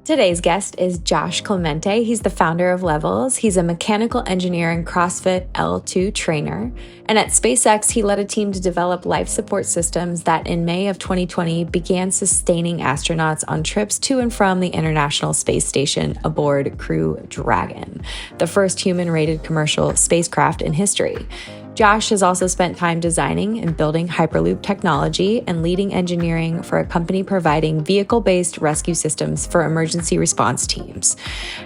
Today's guest is Josh Clemente. He's the founder of Levels. He's a mechanical engineer and CrossFit L2 trainer. And at SpaceX, he led a team to develop life support systems that in May of 2020 began sustaining astronauts on trips to and from the International Space Station aboard Crew Dragon, the first human-rated commercial spacecraft in history. Josh has also spent time designing and building Hyperloop technology and leading engineering for a company providing vehicle-based rescue systems for emergency response teams.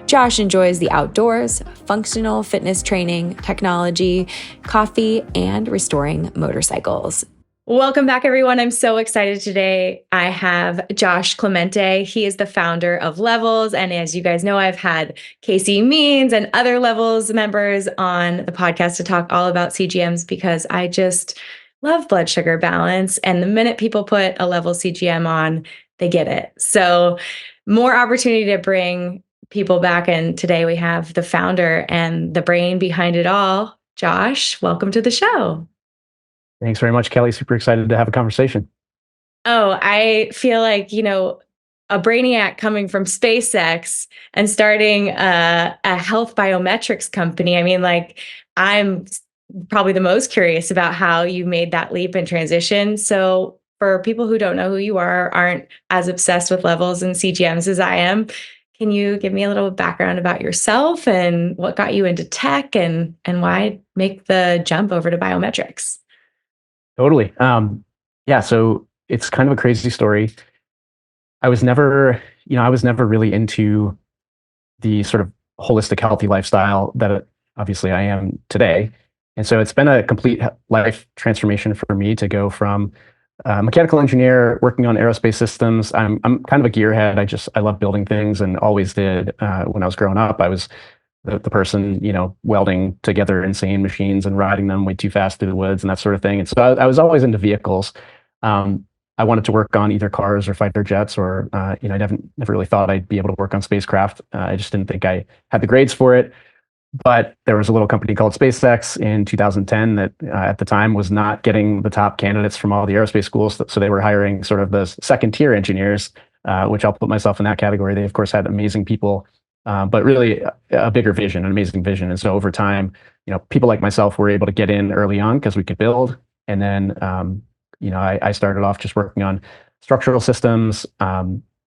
Josh enjoys the outdoors, functional fitness training, technology, coffee, and restoring motorcycles. Welcome back, everyone. I'm so excited today. I have Josh Clemente. He is the founder of Levels. And as you guys know, I've had Casey Means and other Levels members on the podcast to talk all about CGMs because I just love blood sugar balance. And the minute people put a Levels CGM on, they get it. So more opportunity to bring people back. And today we have the founder and the brain behind it all. Josh, welcome to the show. Thanks very much, Kelly. Super excited to have a conversation. Oh, I feel like, a brainiac coming from SpaceX and starting a health biometrics company. I mean, I'm probably the most curious about how you made that leap and transition. So for people who don't know who you are, aren't as obsessed with Levels and CGMs as I am, can you give me a little background about yourself and what got you into tech and why make the jump over to biometrics? Totally. So it's kind of a crazy story. I was never really into the sort of holistic, healthy lifestyle that obviously I am today. And so it's been a complete life transformation for me to go from a mechanical engineer working on aerospace systems. I'm kind of a gearhead. I love building things and always did. When I was growing up, I was the person, welding together insane machines and riding them way too fast through the woods and that sort of thing. And so I was always into vehicles. I wanted to work on either cars or fighter jets, or I never really thought I'd be able to work on spacecraft. I just didn't think I had the grades for it. But there was a little company called SpaceX in 2010 that at the time was not getting the top candidates from all the aerospace schools. So they were hiring sort of the second tier engineers, which I'll put myself in that category. They, of course, had amazing people. But really a bigger vision, an amazing vision. And so over time, people like myself were able to get in early on because we could build. And then, I started off just working on structural systems,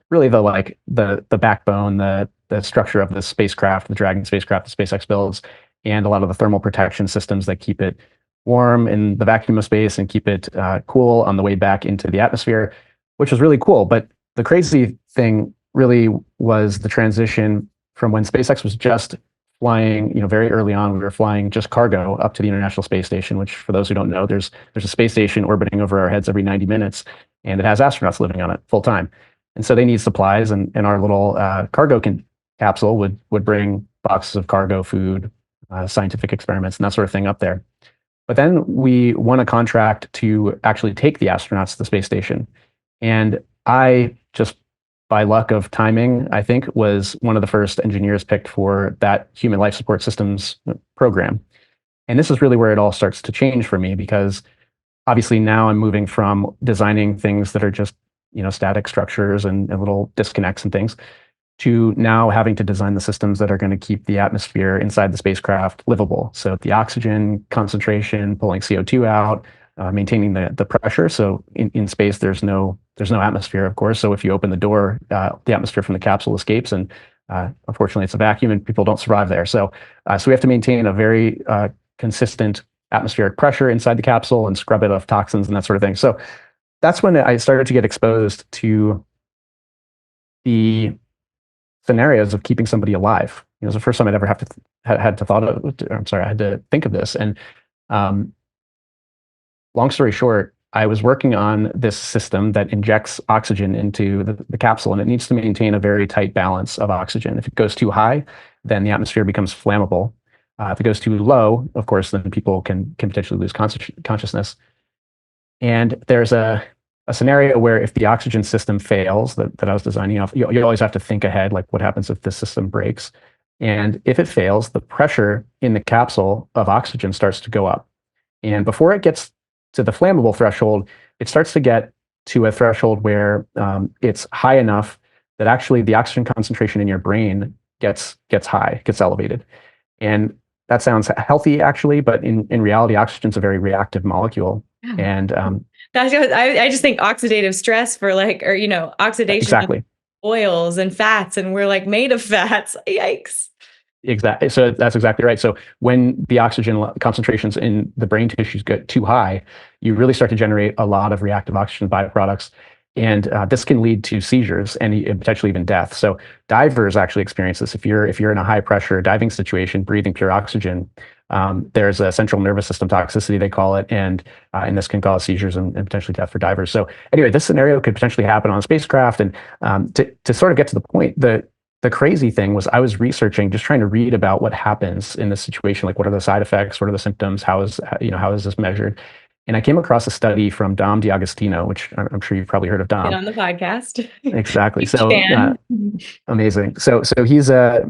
really the backbone, the structure of the spacecraft, the Dragon spacecraft, the SpaceX builds, and a lot of the thermal protection systems that keep it warm in the vacuum of space and keep it cool on the way back into the atmosphere, which was really cool. But the crazy thing really was the transition from when SpaceX was just flying, very early on. We were flying just cargo up to the International Space Station, which, for those who don't know, there's a space station orbiting over our heads every 90 minutes, and it has astronauts living on it full time. And so they need supplies, and our little cargo capsule would bring boxes of cargo, food, scientific experiments, and that sort of thing up there. But then we won a contract to actually take the astronauts to the space station, and I just, by luck of timing, I think, was one of the first engineers picked for that human life support systems program. And this is really where it all starts to change for me, because obviously now I'm moving from designing things that are just, static structures and little disconnects and things, to now having to design the systems that are going to keep the atmosphere inside the spacecraft livable. So the oxygen concentration, pulling CO2 out, maintaining the pressure. So in space, there's no atmosphere, of course. So if you open the door, the atmosphere from the capsule escapes, and unfortunately, it's a vacuum, and people don't survive there. So we have to maintain a very consistent atmospheric pressure inside the capsule and scrub it of toxins and that sort of thing. So that's when I started to get exposed to the scenarios of keeping somebody alive. It was the first time I'd ever had to think of this. And long story short, I was working on this system that injects oxygen into the capsule, and it needs to maintain a very tight balance of oxygen. If it goes too high, then the atmosphere becomes flammable. If it goes too low, of course, then people can potentially lose consciousness. And there's a scenario where if the oxygen system fails that I was designing off, you always have to think ahead, like what happens if the system breaks. And if it fails, the pressure in the capsule of oxygen starts to go up. And before it gets to the flammable threshold, it starts to get to a threshold where it's high enough that actually the oxygen concentration in your brain gets high, gets elevated. And that sounds healthy actually, but in reality, oxygen is a very reactive molecule. Yeah. And I just think oxidative stress for like, or, oxidation of exactly. oils and fats, and we're like made of fats. Yikes. Exactly. So that's exactly right. So when the oxygen concentrations in the brain tissues get too high, you really start to generate a lot of reactive oxygen byproducts. And this can lead to seizures and potentially even death. So divers actually experience this. If you're in a high pressure diving situation, breathing pure oxygen, there's a central nervous system toxicity, they call it, and this can cause seizures and potentially death for divers. So anyway, this scenario could potentially happen on a spacecraft. And to sort of get to the point, the crazy thing was I was researching, just trying to read about what happens in this situation, like what are the side effects, what are the symptoms, how is this measured? And I came across a study from Dom D'Agostino, which I'm sure you've probably heard of Get Dom. on the podcast. Exactly. Huge So fan. amazing. So he's a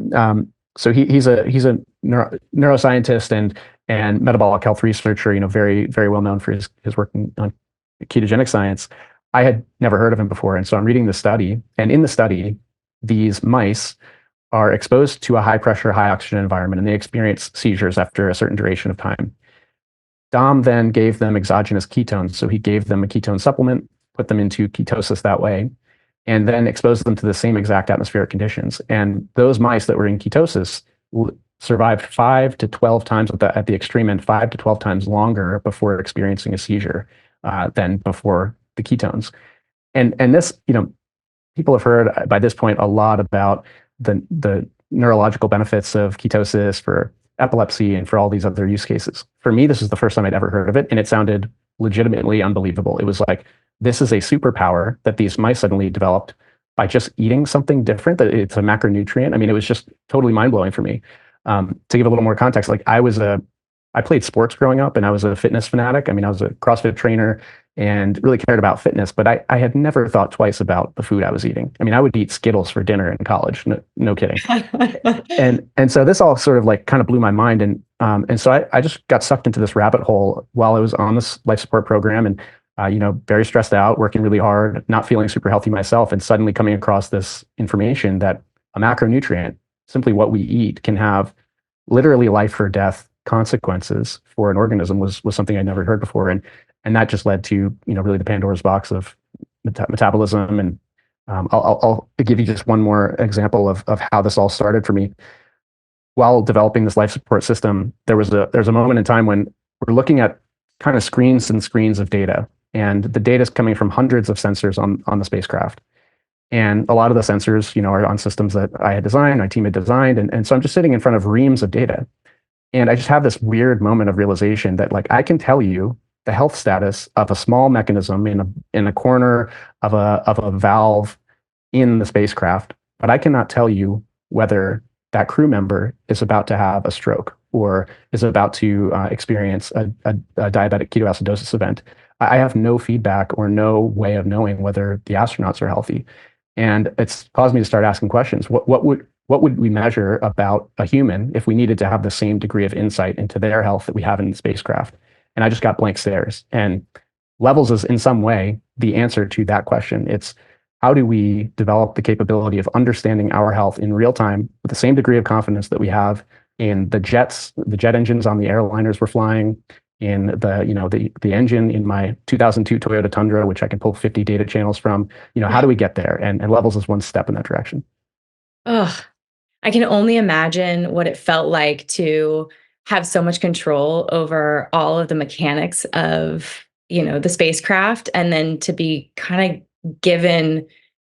neuroscientist and metabolic health researcher. Very very well known for his work on ketogenic science. I had never heard of him before, and so I'm reading the study. And in the study, these mice are exposed to a high pressure, high oxygen environment, and they experience seizures after a certain duration of time. Dom then gave them exogenous ketones. So he gave them a ketone supplement, put them into ketosis that way, and then exposed them to the same exact atmospheric conditions. And those mice that were in ketosis survived 5 to 12 times at the extreme end, 5 to 12 times longer before experiencing a seizure than before the ketones. And this, people have heard by this point a lot about the neurological benefits of ketosis for epilepsy and for all these other use cases. For me, this is the first time I'd ever heard of it, and it sounded legitimately unbelievable. It was like, this is a superpower that these mice suddenly developed by just eating something different, that it's a macronutrient. I mean, it was just totally mind-blowing for me. To give a little more context, like I played sports growing up and I was a fitness fanatic. I mean, I was a CrossFit trainer and really cared about fitness, but I had never thought twice about the food I was eating. I mean, I would eat Skittles for dinner in college. No kidding. And so this all sort of like kind of blew my mind. And so I just got sucked into this rabbit hole while I was on this life support program and, very stressed out, working really hard, not feeling super healthy myself, and suddenly coming across this information that a macronutrient, simply what we eat, can have literally life or death consequences for an organism was something I'd never heard before. And that just led to, really the Pandora's box of metabolism. And I'll give you just one more example of how this all started for me. While developing this life support system, there's a moment in time when we're looking at kind of screens and screens of data. And the data is coming from hundreds of sensors on the spacecraft. And a lot of the sensors, are on systems that I had designed, my team had designed. And so I'm just sitting in front of reams of data. And I just have this weird moment of realization that, like, I can tell you the health status of a small mechanism in a corner of a valve in the spacecraft, but I cannot tell you whether that crew member is about to have a stroke or is about to experience a diabetic ketoacidosis event. I have no feedback or no way of knowing whether the astronauts are healthy. And it's caused me to start asking questions. What would we measure about a human if we needed to have the same degree of insight into their health that we have in the spacecraft? And I just got blank stares. And Levels is in some way the answer to that question. It's how do we develop the capability of understanding our health in real time with the same degree of confidence that we have in the jet engines on the airliners we're flying, in the engine in my 2002 Toyota Tundra, which I can pull 50 data channels from. How do we get there? And Levels is one step in that direction. Ugh, I can only imagine what it felt like to have so much control over all of the mechanics of, the spacecraft, and then to be kind of given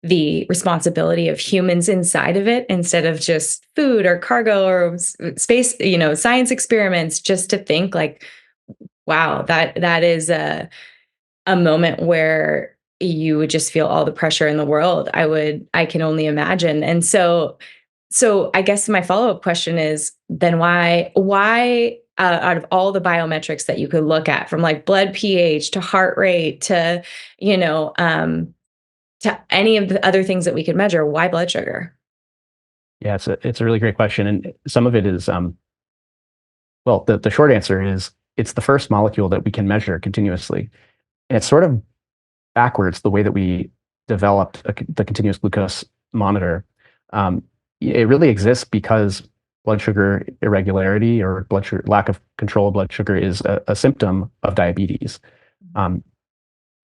the responsibility of humans inside of it instead of just food or cargo or space, science experiments, just to think like, wow, that is a moment where you would just feel all the pressure in the world. I can only imagine. And so I guess my follow-up question is then why out of all the biometrics that you could look at, from like blood pH to heart rate to, to any of the other things that we could measure, why blood sugar? Yeah, it's a really great question. And some of it is, well, the short answer is it's the first molecule that we can measure continuously. And it's sort of backwards the way that we developed the continuous glucose monitor, um, it really exists because blood sugar irregularity or blood sugar lack of control of blood sugar is a symptom of diabetes. Um,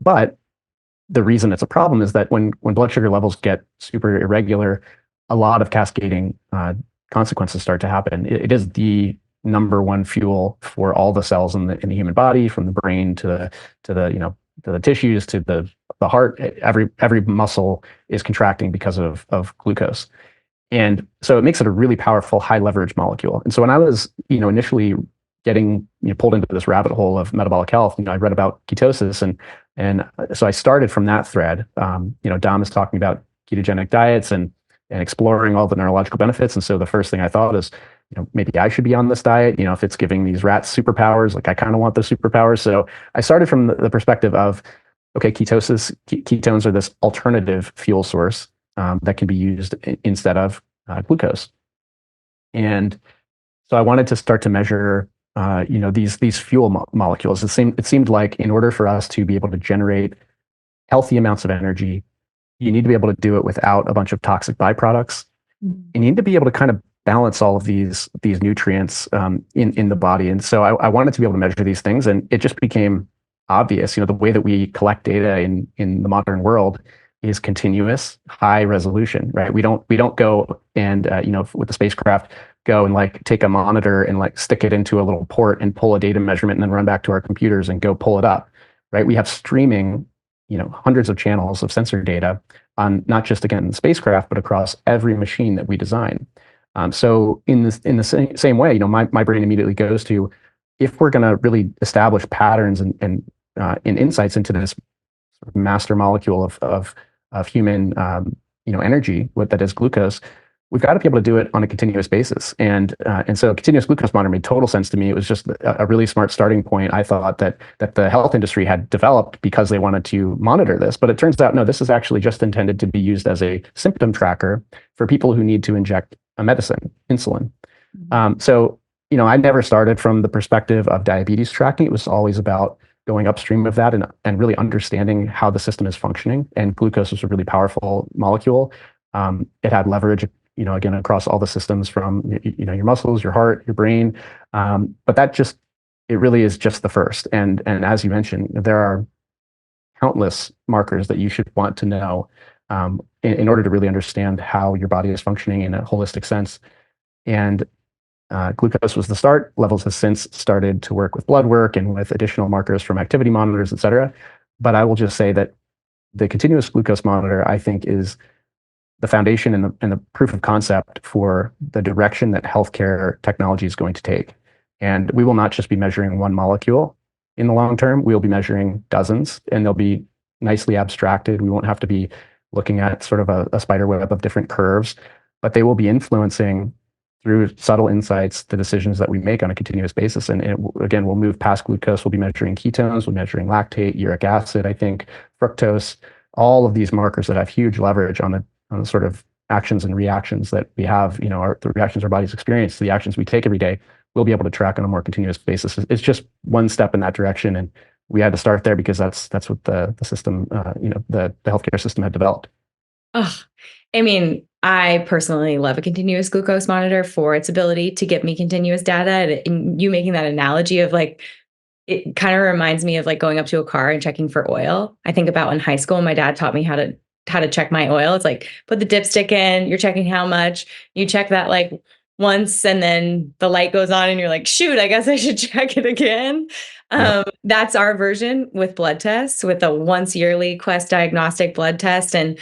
but the reason it's a problem is that when blood sugar levels get super irregular, a lot of cascading consequences start to happen. It is the number one fuel for all the cells in the human body, from the brain to the to the tissues to the heart. Every muscle is contracting because of glucose. And so it makes it a really powerful high leverage molecule. And so when I was, initially getting pulled into this rabbit hole of metabolic health, I read about ketosis, and so I started from that thread. Dom is talking about ketogenic diets and exploring all the neurological benefits. And so the first thing I thought is, maybe I should be on this diet. If it's giving these rats superpowers, like I kind of want those superpowers. So I started from the perspective of, okay, ketones are this alternative fuel source that can be used instead of glucose. And so I wanted to start to measure, these fuel molecules. It seemed like in order for us to be able to generate healthy amounts of energy, you need to be able to do it without a bunch of toxic byproducts. And you need to be able to kind of balance all of these nutrients in the body. And so I wanted to be able to measure these things, and it just became obvious. The way that we collect data in the modern world is continuous, high resolution, right? We don't go and with the spacecraft go and like take a monitor and like stick it into a little port and pull a data measurement and then run back to our computers and go pull it up, right? We have streaming, hundreds of channels of sensor data on not just again the spacecraft, but across every machine that we design. So in the same way, my brain immediately goes to, if we're going to really establish patterns and insights into this sort of master molecule of human energy, what that is glucose, we've got to be able to do it on a continuous basis. And so continuous glucose monitor made total sense to me. It was just a really smart starting point. I thought that the health industry had developed because they wanted to monitor this, but it turns out, no, this is actually just intended to be used as a symptom tracker for people who need to inject a medicine, insulin. So, I never started from the perspective of diabetes tracking. It was always about going upstream of that and really understanding how the system is functioning. And glucose was a really powerful molecule. It had leverage, again, across all the systems from, your muscles, your heart, your brain. But it really is just the first. And as you mentioned, there are countless markers that you should want to know in order to really understand how your body is functioning in a holistic sense. And glucose was the start. Levels has since started to work with blood work and with additional markers from activity monitors, et cetera. But I will just say that the continuous glucose monitor, I think, is the foundation and the proof of concept for the direction that healthcare technology is going to take. And we will not just be measuring one molecule in the long term. We'll be measuring dozens, and they'll be nicely abstracted. We won't have to be looking at sort of a spider web of different curves, but they will be influencing through subtle insights the decisions that we make on a continuous basis. And again, we'll move past glucose. We'll be measuring ketones, we'll be measuring lactate, uric acid, I think, fructose, all of these markers that have huge leverage on the sort of actions and reactions that we have, the reactions our bodies experience, the actions we take every day, we'll be able to track on a more continuous basis. It's just one step in that direction. And we had to start there because that's what the system, the healthcare system had developed. Oh, I mean, I personally love a continuous glucose monitor for its ability to give me continuous data. And you making that analogy of like, it kind of reminds me of like going up to a car and checking for oil. I think about in high school, my dad taught me how to check my oil. It's like, put the dipstick in, you're checking how much, you check that like once, and then the light goes on and you're like, shoot, I guess I should check it again. That's our version with blood tests, with a once yearly Quest diagnostic blood test. And,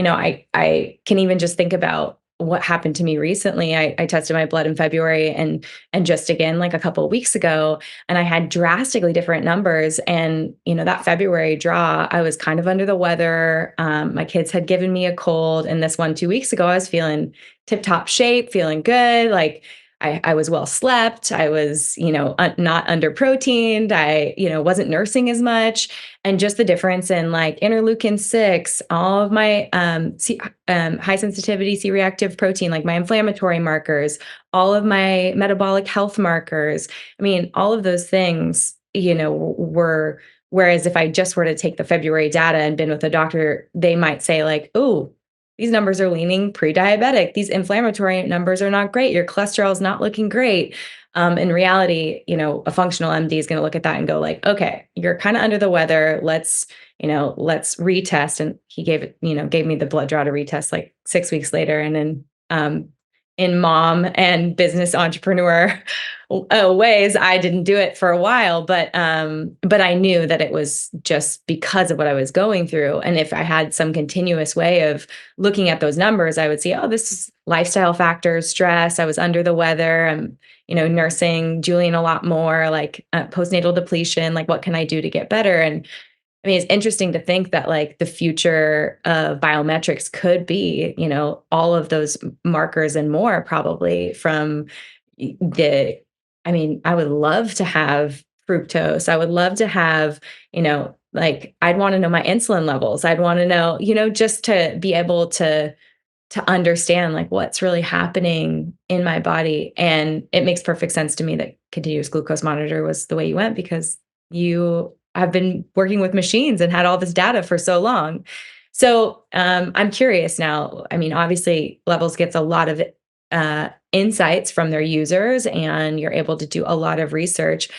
I can even just think about what happened to me recently. I tested my blood in February and just again, like a couple of weeks ago, and I had drastically different numbers. And, that February draw, I was kind of under the weather. My kids had given me a cold. And this one, 2 weeks ago, I was feeling tip top shape, feeling good. Like I was well slept. I was, not under proteined. I, wasn't nursing as much. And just the difference in like interleukin-6, all of my high sensitivity C-reactive protein, like my inflammatory markers, all of my metabolic health markers. I mean, all of those things, were, whereas if I just were to take the February data and been with a doctor, they might say like, oh, these numbers are leaning pre-diabetic. These inflammatory numbers are not great. Your cholesterol is not looking great. In reality, a functional MD is going to look at that and go like, okay, you're kind of under the weather. Let's retest. And he gave me the blood draw to retest like 6 weeks later. And then in mom and business entrepreneur ways, I didn't do it for a while, but I knew that it was just because of what I was going through. And if I had some continuous way of looking at those numbers, I would see, oh, this is lifestyle factors, stress. I was under the weather. I'm, nursing Julian a lot more, like postnatal depletion. Like, what can I do to get better? And I mean, it's interesting to think that like the future of biometrics could be, all of those markers and more probably from the, I mean, I would love to have fructose. I would love to have, like I'd want to know my insulin levels. I'd want to know, just to be able to understand like what's really happening in my body. And it makes perfect sense to me that continuous glucose monitor was the way you went because you have been working with machines and had all this data for so long. So I'm curious now. I mean, obviously, Levels gets a lot of insights from their users, and you're able to do a lot of research.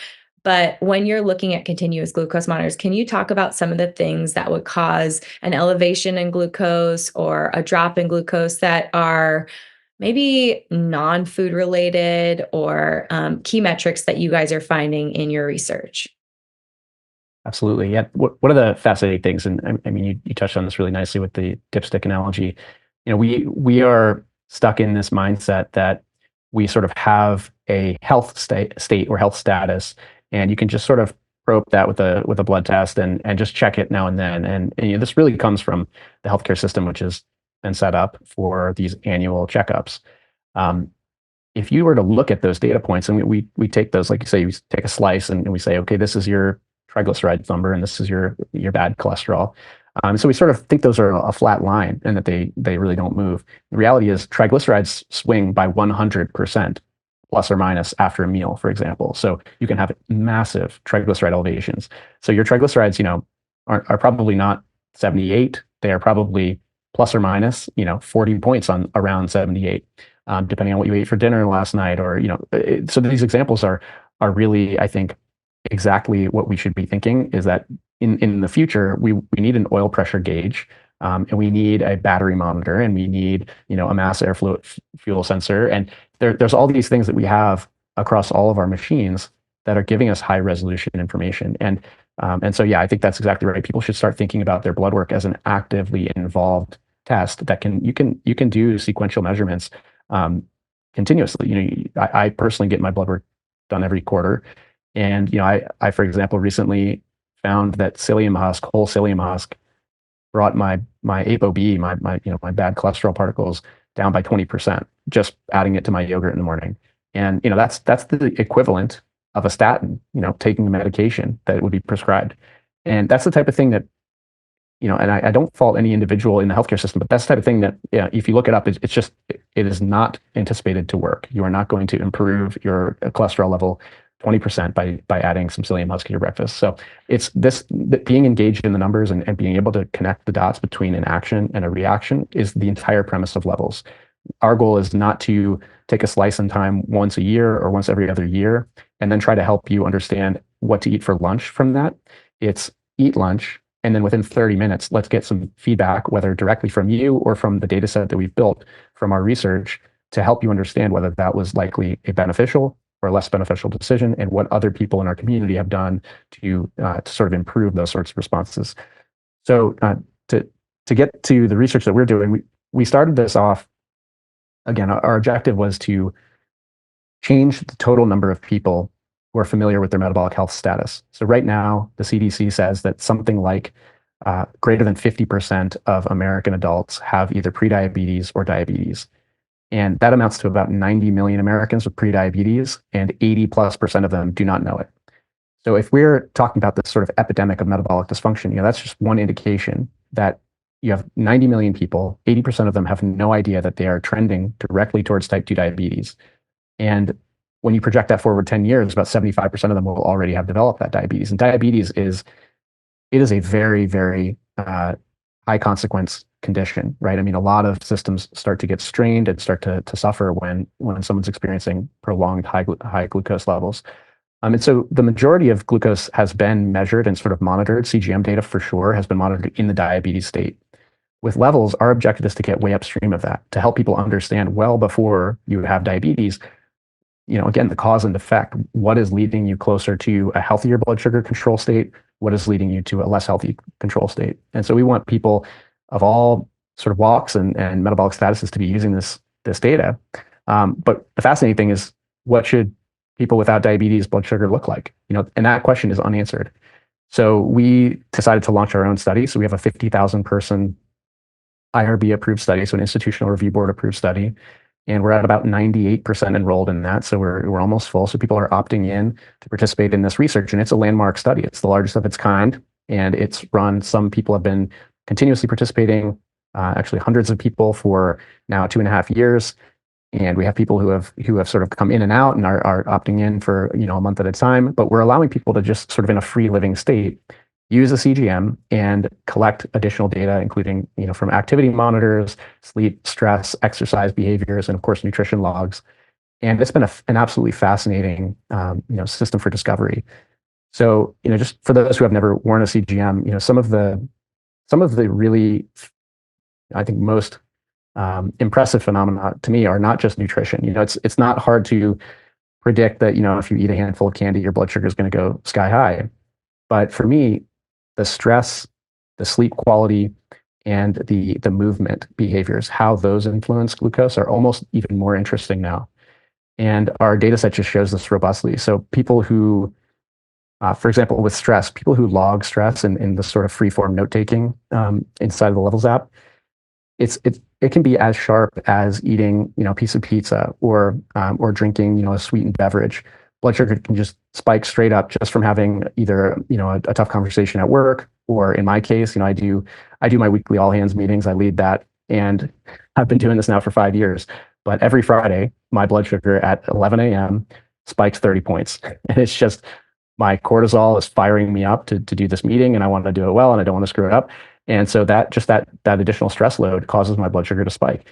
But when you're looking at continuous glucose monitors, can you talk about some of the things that would cause an elevation in glucose or a drop in glucose that are maybe non-food related or key metrics that you guys are finding in your research? Absolutely. Yeah. One of the fascinating things, and I mean, you touched on this really nicely with the dipstick analogy. We are stuck in this mindset that we sort of have a health state or health status, and you can just sort of probe that with a blood test and just check it now and then. And this really comes from the healthcare system, which has been set up for these annual checkups. If you were to look at those data points, and we take those, like you say, we take a slice and we say, okay, this is your triglycerides number, and this is your bad cholesterol. So we sort of think those are a flat line and that they really don't move. The reality is triglycerides swing by 100% plus or minus after a meal, for example. So you can have massive triglyceride elevations. So your triglycerides, are probably not 78. They are probably plus or minus, 40 points on around 78, depending on what you ate for dinner last night, or so these examples are really, I think, exactly what we should be thinking is that in the future, we need an oil pressure gauge, and we need a battery monitor, and we need, a mass airflow fuel sensor. And there's all these things that we have across all of our machines that are giving us high resolution information. And so, yeah, I think that's exactly right. People should start thinking about their blood work as an actively involved test that you can do sequential measurements continuously. I personally get my blood work done every quarter. And, I, for example, recently found that whole psyllium husk brought my ApoB, my bad cholesterol particles down by 20%, just adding it to my yogurt in the morning. And, that's the equivalent of a statin, taking a medication that would be prescribed. And that's the type of thing that, and I don't fault any individual in the healthcare system, but that's the type of thing that, if you look it up, it is not anticipated to work. You are not going to improve your cholesterol level 20% by adding some psyllium husk to your breakfast. So it's being engaged in the numbers and being able to connect the dots between an action and a reaction is the entire premise of Levels. Our goal is not to take a slice in time once a year or once every other year and then try to help you understand what to eat for lunch from that. It's eat lunch, and then within 30 minutes, let's get some feedback, whether directly from you or from the data set that we've built from our research, to help you understand whether that was likely a beneficial or a less beneficial decision, and what other people in our community have done to sort of improve those sorts of responses. So to get to the research that we're doing, we started this off. Again, our objective was to change the total number of people who are familiar with their metabolic health status. So right now, the CDC says that something like greater than 50% of American adults have either prediabetes or diabetes. And that amounts to about 90 million Americans with prediabetes, and 80+% of them do not know it. So if we're talking about this sort of epidemic of metabolic dysfunction, that's just one indication that you have 90 million people, 80% of them have no idea that they are trending directly towards type 2 diabetes. And when you project that forward 10 years, about 75% of them will already have developed that diabetes. And diabetes is a very, very high consequence condition, right? I mean, a lot of systems start to get strained and start to suffer when someone's experiencing prolonged high glucose levels. And so the majority of glucose has been measured and sort of monitored. CGM data for sure has been monitored in the diabetes state. With levels, our objective is to get way upstream of that, to help people understand well before you have diabetes, again, the cause and effect. What is leading you closer to a healthier blood sugar control state? What is leading you to a less healthy control state? And so we want people of all sort of walks and metabolic statuses to be using this data. But the fascinating thing is, what should people without diabetes blood sugar look like? And that question is unanswered. So we decided to launch our own study. So we have a 50,000 person IRB approved study, so an institutional review board approved study. And we're at about 98% enrolled in that. So we're almost full. So people are opting in to participate in this research. And it's a landmark study. It's the largest of its kind. And it's run, some people have been continuously participating, actually hundreds of people for now 2.5 years. And we have people who have sort of come in and out and are opting in for a month at a time. But we're allowing people to just sort of in a free living state use a CGM and collect additional data, including from activity monitors, sleep, stress, exercise behaviors, and of course nutrition logs. And it's been an absolutely fascinating system for discovery. So just for those who have never worn a CGM, some of the really, I think, most impressive phenomena to me are not just nutrition. It's not hard to predict that if you eat a handful of candy, your blood sugar is going to go sky high. But for me, the stress, the sleep quality, and the movement behaviors, how those influence glucose, are almost even more interesting now. And our data set just shows this robustly. So people who, for example, with stress, people who log stress in the sort of free-form note-taking inside of the Levels app, it can be as sharp as eating a piece of pizza or drinking a sweetened beverage. Blood sugar can just spike straight up just from having either a tough conversation at work, or in my case, I do my weekly all hands meetings. I lead that, and I've been doing this now for 5 years. But every Friday, my blood sugar at 11 a.m. spikes 30 points, and it's just my cortisol is firing me up to do this meeting, and I want to do it well, and I don't want to screw it up. And so that additional stress load causes my blood sugar to spike.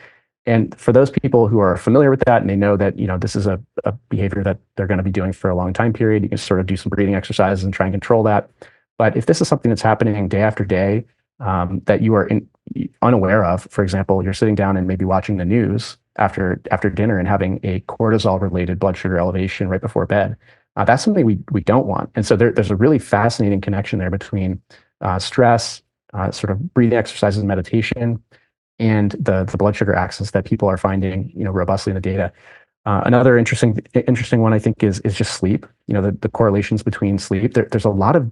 And for those people who are familiar with that and they know that this is a behavior that they're going to be doing for a long time period, you can sort of do some breathing exercises and try and control that. But if this is something that's happening day after day that you are unaware of, for example, you're sitting down and maybe watching the news after dinner and having a cortisol-related blood sugar elevation right before bed, that's something we don't want. And so there's a really fascinating connection there between stress, sort of breathing exercises, meditation, and the blood sugar axis that people are finding robustly in the data. Another interesting one, I think, is just sleep. The correlations between sleep. There's a lot of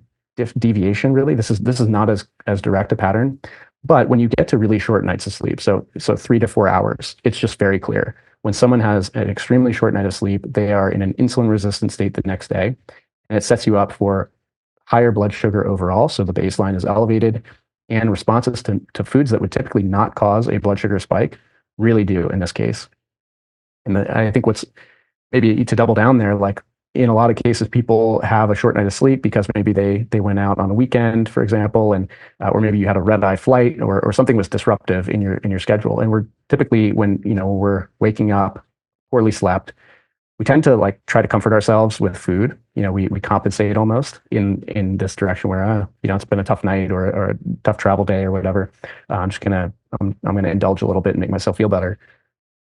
deviation. Really, this is not as direct a pattern, but when you get to really short nights of sleep, so 3 to 4 hours, it's just very clear. When someone has an extremely short night of sleep, they are in an insulin resistant state the next day, and it sets you up for higher blood sugar overall. So the baseline is elevated, and responses to foods that would typically not cause a blood sugar spike really do in this case. And I think what's maybe to double down there, like in a lot of cases, people have a short night of sleep because maybe they went out on a weekend, for example, and or maybe you had a red-eye flight or something was disruptive in your schedule. And we're typically, when we're waking up poorly slept, we tend to try to comfort ourselves with food. We compensate almost in this direction where it's been a tough night or a tough travel day or whatever. I'm gonna indulge a little bit and make myself feel better.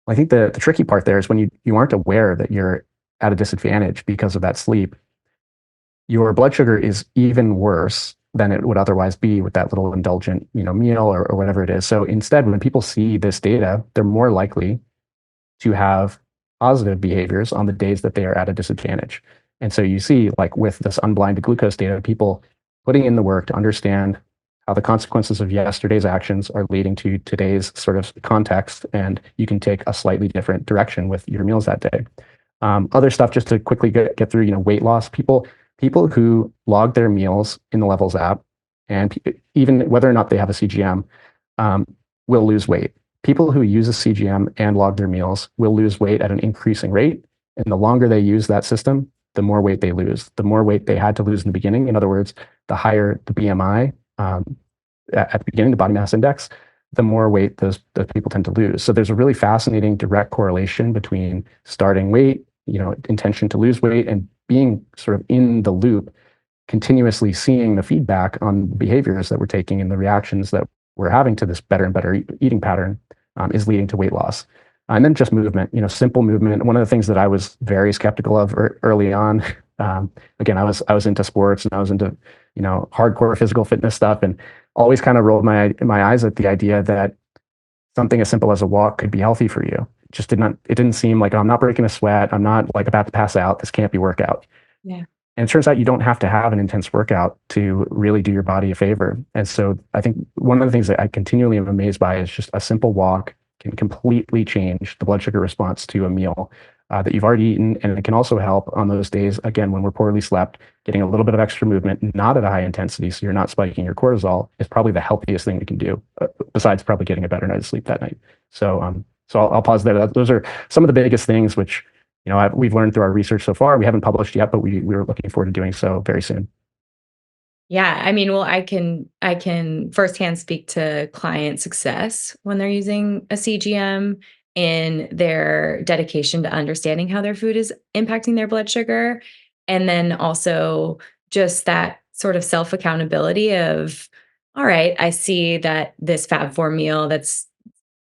I think the tricky part there is when you aren't aware that you're at a disadvantage because of that sleep. Your blood sugar is even worse than it would otherwise be with that little indulgent meal or whatever it is. So instead, when people see this data, they're more likely to have positive behaviors on the days that they are at a disadvantage. And so you see, with this unblinded glucose data, people putting in the work to understand how the consequences of yesterday's actions are leading to today's sort of context, and you can take a slightly different direction with your meals that day. Other stuff, just to quickly get through, weight loss. People who log their meals in the Levels app, and even whether or not they have a CGM, will lose weight. People who use a CGM and log their meals will lose weight at an increasing rate. And the longer they use that system, the more weight they lose. The more weight they had to lose in the beginning. In other words, the higher the BMI at the beginning, the body mass index, the more weight those people tend to lose. So there's a really fascinating direct correlation between starting weight, intention to lose weight, and being sort of in the loop, continuously seeing the feedback on the behaviors that we're taking and the reactions that we're having to this better and better eating pattern is leading to weight loss. And then just movement, simple movement. One of the things that I was very skeptical of early on, again, I was into sports and I was into, hardcore physical fitness stuff, and always kind of rolled my eyes at the idea that something as simple as a walk could be healthy for you. It didn't seem like, oh, I'm not breaking a sweat. I'm not like about to pass out. This can't be workout. Yeah. And it turns out you don't have to have an intense workout to really do your body a favor. And so I think one of the things that I continually am amazed by is just a simple walk can completely change the blood sugar response to a meal that you've already eaten. And it can also help on those days, again, when we're poorly slept, getting a little bit of extra movement, not at a high intensity, so you're not spiking your cortisol, is probably the healthiest thing we can do, besides probably getting a better night's sleep that night. So I'll pause there. Those are some of the biggest things which we've learned through our research so far. We haven't published yet, but we're looking forward to doing so very soon. Yeah, I mean, well, I can firsthand speak to client success when they're using a CGM in their dedication to understanding how their food is impacting their blood sugar. And then also just that sort of self accountability of, all right, I see that this Fab4 meal that's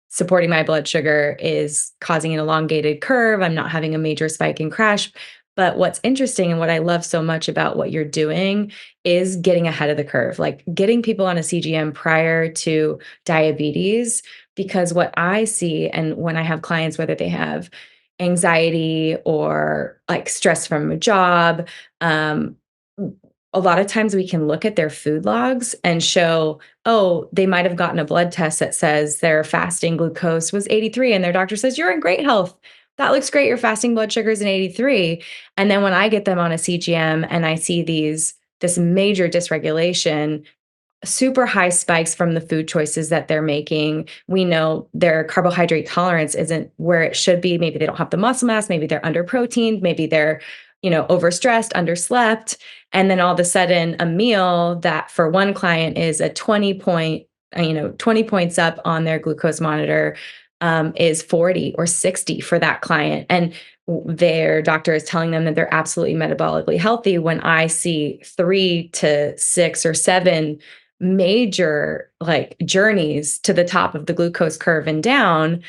supporting my blood sugar is causing an elongated curve. I'm not having a major spike and crash. But what's interesting and what I love so much about what you're doing is getting ahead of the curve, like getting people on a CGM prior to diabetes. Because what I see, and when I have clients, whether they have anxiety or like stress from a job, a lot of times we can look at their food logs and show, oh, they might have gotten a blood test that says their fasting glucose was 83 and their doctor says, you're in great health. That looks great. Your fasting blood sugar is in 83. And then when I get them on a CGM and I see this major dysregulation, super high spikes from the food choices that they're making. We know their carbohydrate tolerance isn't where it should be. Maybe they don't have the muscle mass. Maybe they're under proteined. Maybe they're, overstressed, underslept. And then all of a sudden a meal that for one client is a 20 points up on their glucose monitor is 40 or 60 for that client. And their doctor is telling them that they're absolutely metabolically healthy when I see 3 to 6 or 7 major like journeys to the top of the glucose curve and down.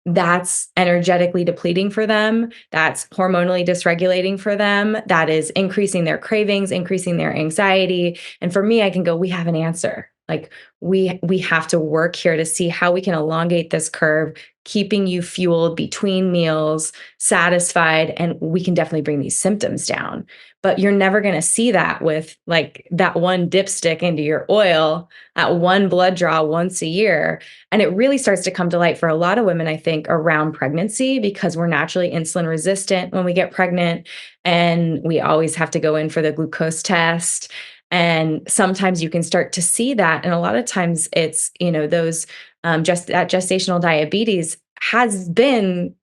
That's energetically depleting for them. That's hormonally dysregulating for them. That is increasing their cravings, increasing their anxiety. And for me, I can go, we have an answer. Like we have to work here to see how we can elongate this curve, keeping you fueled between meals, satisfied, and we can definitely bring these symptoms down. But you're never going to see that with like that one dipstick into your oil, that one blood draw once a year. And it really starts to come to light for a lot of women, I think, around pregnancy, because we're naturally insulin resistant when we get pregnant. And we always have to go in for the glucose test. And sometimes you can start to see that. And a lot of times it's, those just that gestational diabetes has been,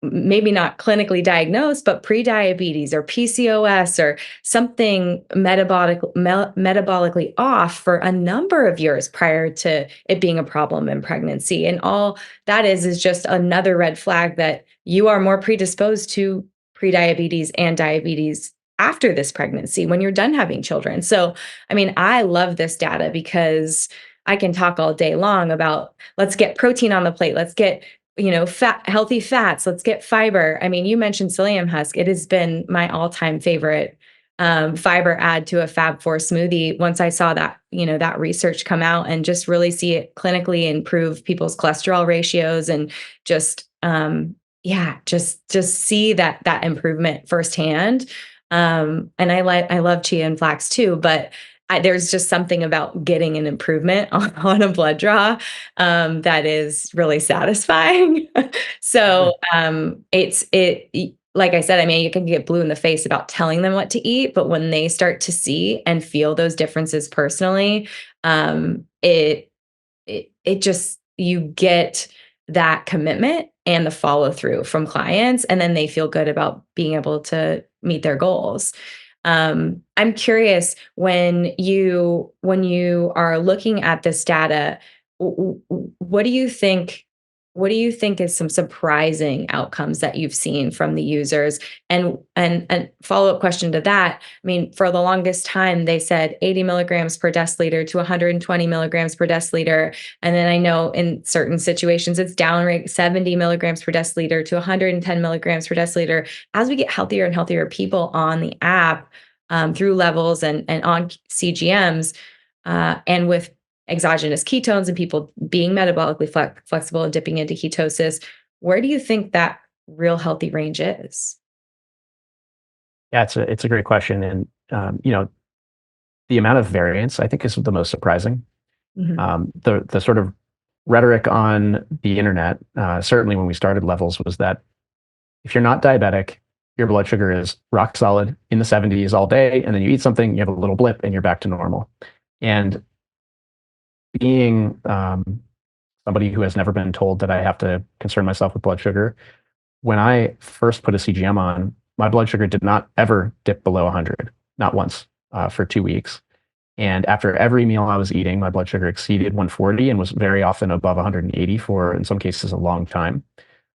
maybe not clinically diagnosed, but pre-diabetes or PCOS or something metabolically off for a number of years prior to it being a problem in pregnancy. And all that is just another red flag that you are more predisposed to pre-diabetes and diabetes after this pregnancy when you're done having children. So, I mean, I love this data because I can talk all day long about let's get protein on the plate. Let's get, healthy fats. Let's get fiber. I mean, you mentioned psyllium husk. It has been my all-time favorite fiber add to a Fab4 smoothie. Once I saw that, that research come out and just really see it clinically improve people's cholesterol ratios and just, just see that improvement firsthand. And I love chia and flax too, but there's just something about getting an improvement on a blood draw that is really satisfying. So like I said, I mean, you can get blue in the face about telling them what to eat, but when they start to see and feel those differences personally, it just, you get that commitment and the follow through from clients, and then they feel good about being able to meet their goals. I'm curious, when you are looking at this data, What do you think? What do you think is some surprising outcomes that you've seen from the users? And follow up question to that. I mean, for the longest time, they said 80 milligrams per deciliter to 120 milligrams per deciliter, and then I know in certain situations it's down 70 milligrams per deciliter to 110 milligrams per deciliter. As we get healthier and healthier people on the app, through levels and on CGMs, and with exogenous ketones and people being metabolically flexible and dipping into ketosis, where do you think that real healthy range is? Yeah, it's a great question, and the amount of variance I think is the most surprising. Mhm. The sort of rhetoric on the internet, certainly when we started Levels, was that if you're not diabetic, your blood sugar is rock solid in the 70s all day, and then you eat something, you have a little blip, and you're back to normal. And being somebody who has never been told that I have to concern myself with blood sugar, when I first put a CGM on, my blood sugar did not ever dip below 100, not once, for 2 weeks. And after every meal I was eating, my blood sugar exceeded 140 and was very often above 180 for, in some cases, a long time.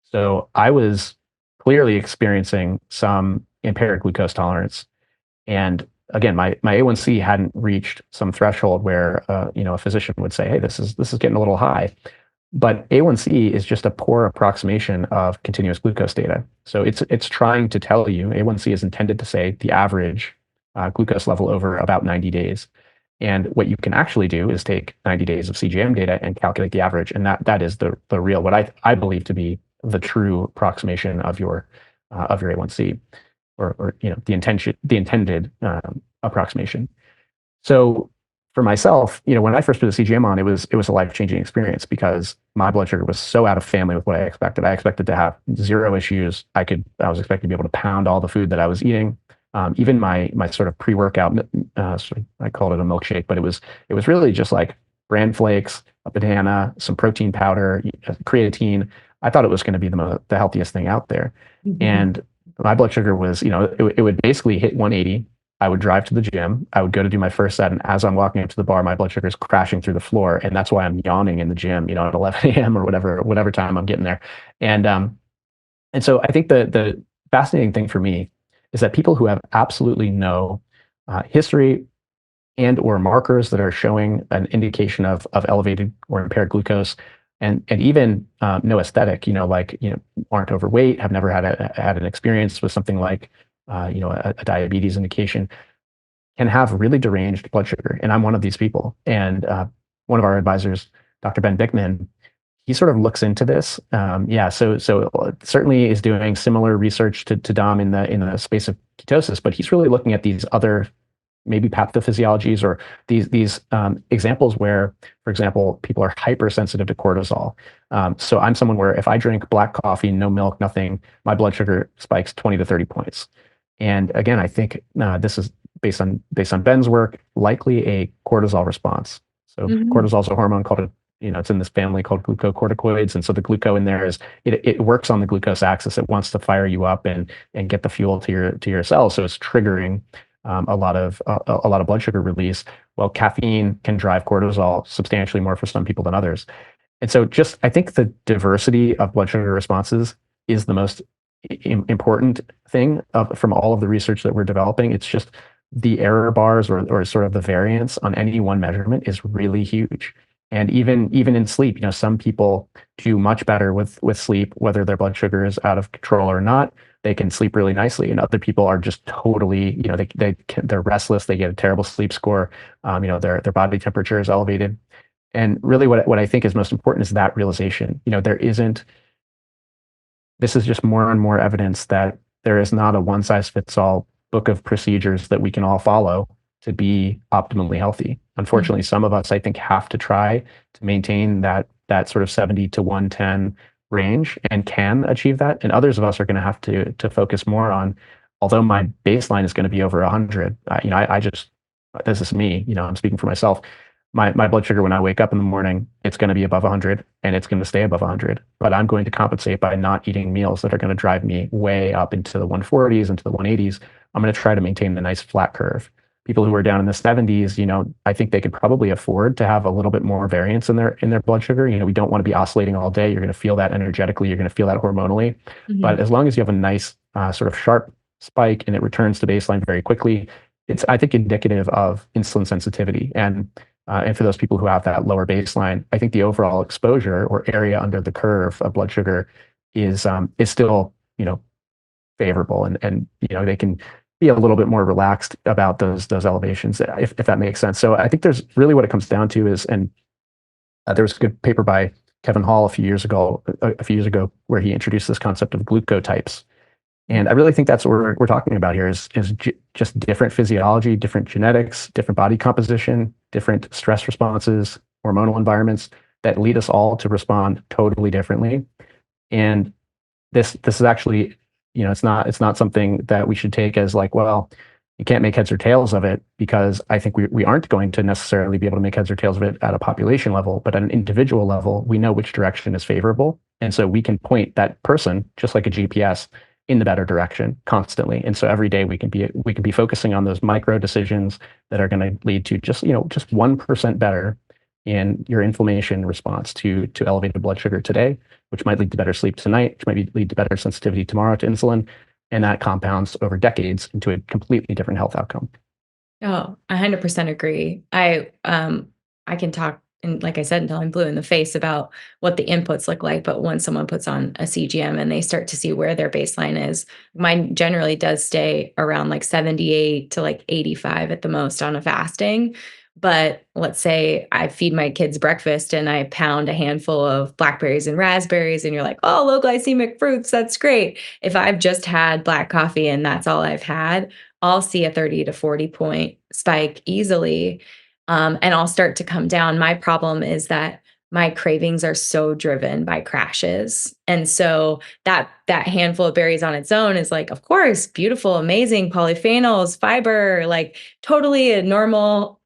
So I was clearly experiencing some impaired glucose tolerance. And again, my A1C hadn't reached some threshold where a physician would say, "Hey, this is getting a little high." But A1C is just a poor approximation of continuous glucose data. So it's trying to tell you, A1C is intended to say the average glucose level over about 90 days. And what you can actually do is take 90 days of CGM data and calculate the average. And that is the real, what I believe to be the true approximation of your A1C, or the intended approximation. So for myself, when I first put the CGM on, it was a life-changing experience because my blood sugar was so out of family with what I expected. I expected to have zero issues. I was expecting to be able to pound all the food that I was eating. Even my sort of pre-workout, I called it a milkshake, but it was really just like bran flakes, a banana, some protein powder, creatine. I thought it was going to be the healthiest thing out there. Mhm. And my blood sugar was, it would basically hit 180. I would drive to the gym. I would go to do my first set, and as I'm walking up to the bar, my blood sugar is crashing through the floor, and that's why I'm yawning in the gym, at 11 a.m. or whatever time I'm getting there. And so I think the fascinating thing for me is that people who have absolutely no history and or markers that are showing an indication of elevated or impaired glucose, and even no aesthetic, aren't overweight, have never had an experience with something like a diabetes indication, can have really deranged blood sugar. And I'm one of these people. And one of our advisors, Dr. Ben Bickman, he sort of looks into this. So certainly is doing similar research to Dom in the space of ketosis, but he's really looking at these other maybe pathophysiologies or these examples where, for example, people are hypersensitive to cortisol. So I'm someone where if I drink black coffee, no milk, nothing, my blood sugar spikes 20 to 30 points. And again, I think this is based on Ben's work, likely a cortisol response. So Mhm. cortisol is a hormone called it's in this family called glucocorticoids, and so the gluco in there it works on the glucose axis. It wants to fire you up and get the fuel to your cells. So it's triggering a lot of blood sugar release. Well, caffeine can drive cortisol substantially more for some people than others. And so I think the diversity of blood sugar responses is the most important thing from all of the research that we're developing. It's just the error bars or sort of the variance on any one measurement is really huge. And even in sleep, some people do much better with sleep, whether their blood sugar is out of control or not. They can sleep really nicely, and other people are just totally, they're restless. They get a terrible sleep score. Their body temperature is elevated. And really, what I think is most important is that realization. This is just more and more evidence that there is not a one size fits all book of procedures that we can all follow to be optimally healthy. Unfortunately, some of us, I think, have to try to maintain that sort of 70 to 110 range and can achieve that. And others of us are going to have to focus more on, although my baseline is going to be over 100, this is me, I'm speaking for myself. My blood sugar when I wake up in the morning, it's going to be above 100 and it's going to stay above 100. But I'm going to compensate by not eating meals that are going to drive me way up into the 140s, into the 180s. I'm going to try to maintain the nice flat curve. people who are down in the 70s, I think they could probably afford to have a little bit more variance in their blood sugar. We don't want to be oscillating all day. You're going to feel that energetically. You're going to feel that hormonally. But as long as you have a nice sort of sharp spike and it returns to baseline very quickly, it's, I think, indicative of insulin sensitivity. And for those people who have that lower baseline, I think the overall exposure or area under the curve of blood sugar is still, favorable, and they can be a little bit more relaxed about those elevations, if that makes sense. So I think there's really what it comes down to is, and there was a good paper by Kevin Hall a few years ago, where he introduced this concept of glucotypes. And I really think that's what we're talking about here is just different physiology, different genetics, different body composition, different stress responses, hormonal environments that lead us all to respond totally differently. And this is actually, it's not something that we should take as like, well, you can't make heads or tails of it, because I think we aren't going to necessarily be able to make heads or tails of it at a population level, but at an individual level, we know which direction is favorable. And so we can point that person, just like a GPS, in the better direction constantly. And so every day we can be focusing on those micro decisions that are going to lead to just 1% better in your inflammation response to elevated blood sugar today, which might lead to better sleep tonight, which might lead to better sensitivity tomorrow to insulin. And that compounds over decades into a completely different health outcome. Oh, 100% agree. I can talk, and like I said, until I'm blue in the face about what the inputs look like. But when someone puts on a CGM and they start to see where their baseline is, mine generally does stay around like 78 to like 85 at the most on a fasting. But let's say I feed my kids breakfast and I pound a handful of blackberries and raspberries, and you're like, oh, low glycemic fruits, that's great. If I've just had black coffee and that's all I've had, I'll see a 30 to 40 point spike easily. And I'll start to come down. My problem is that my cravings are so driven by crashes. And so that handful of berries on its own is like, of course, beautiful, amazing polyphenols, fiber, like totally a normal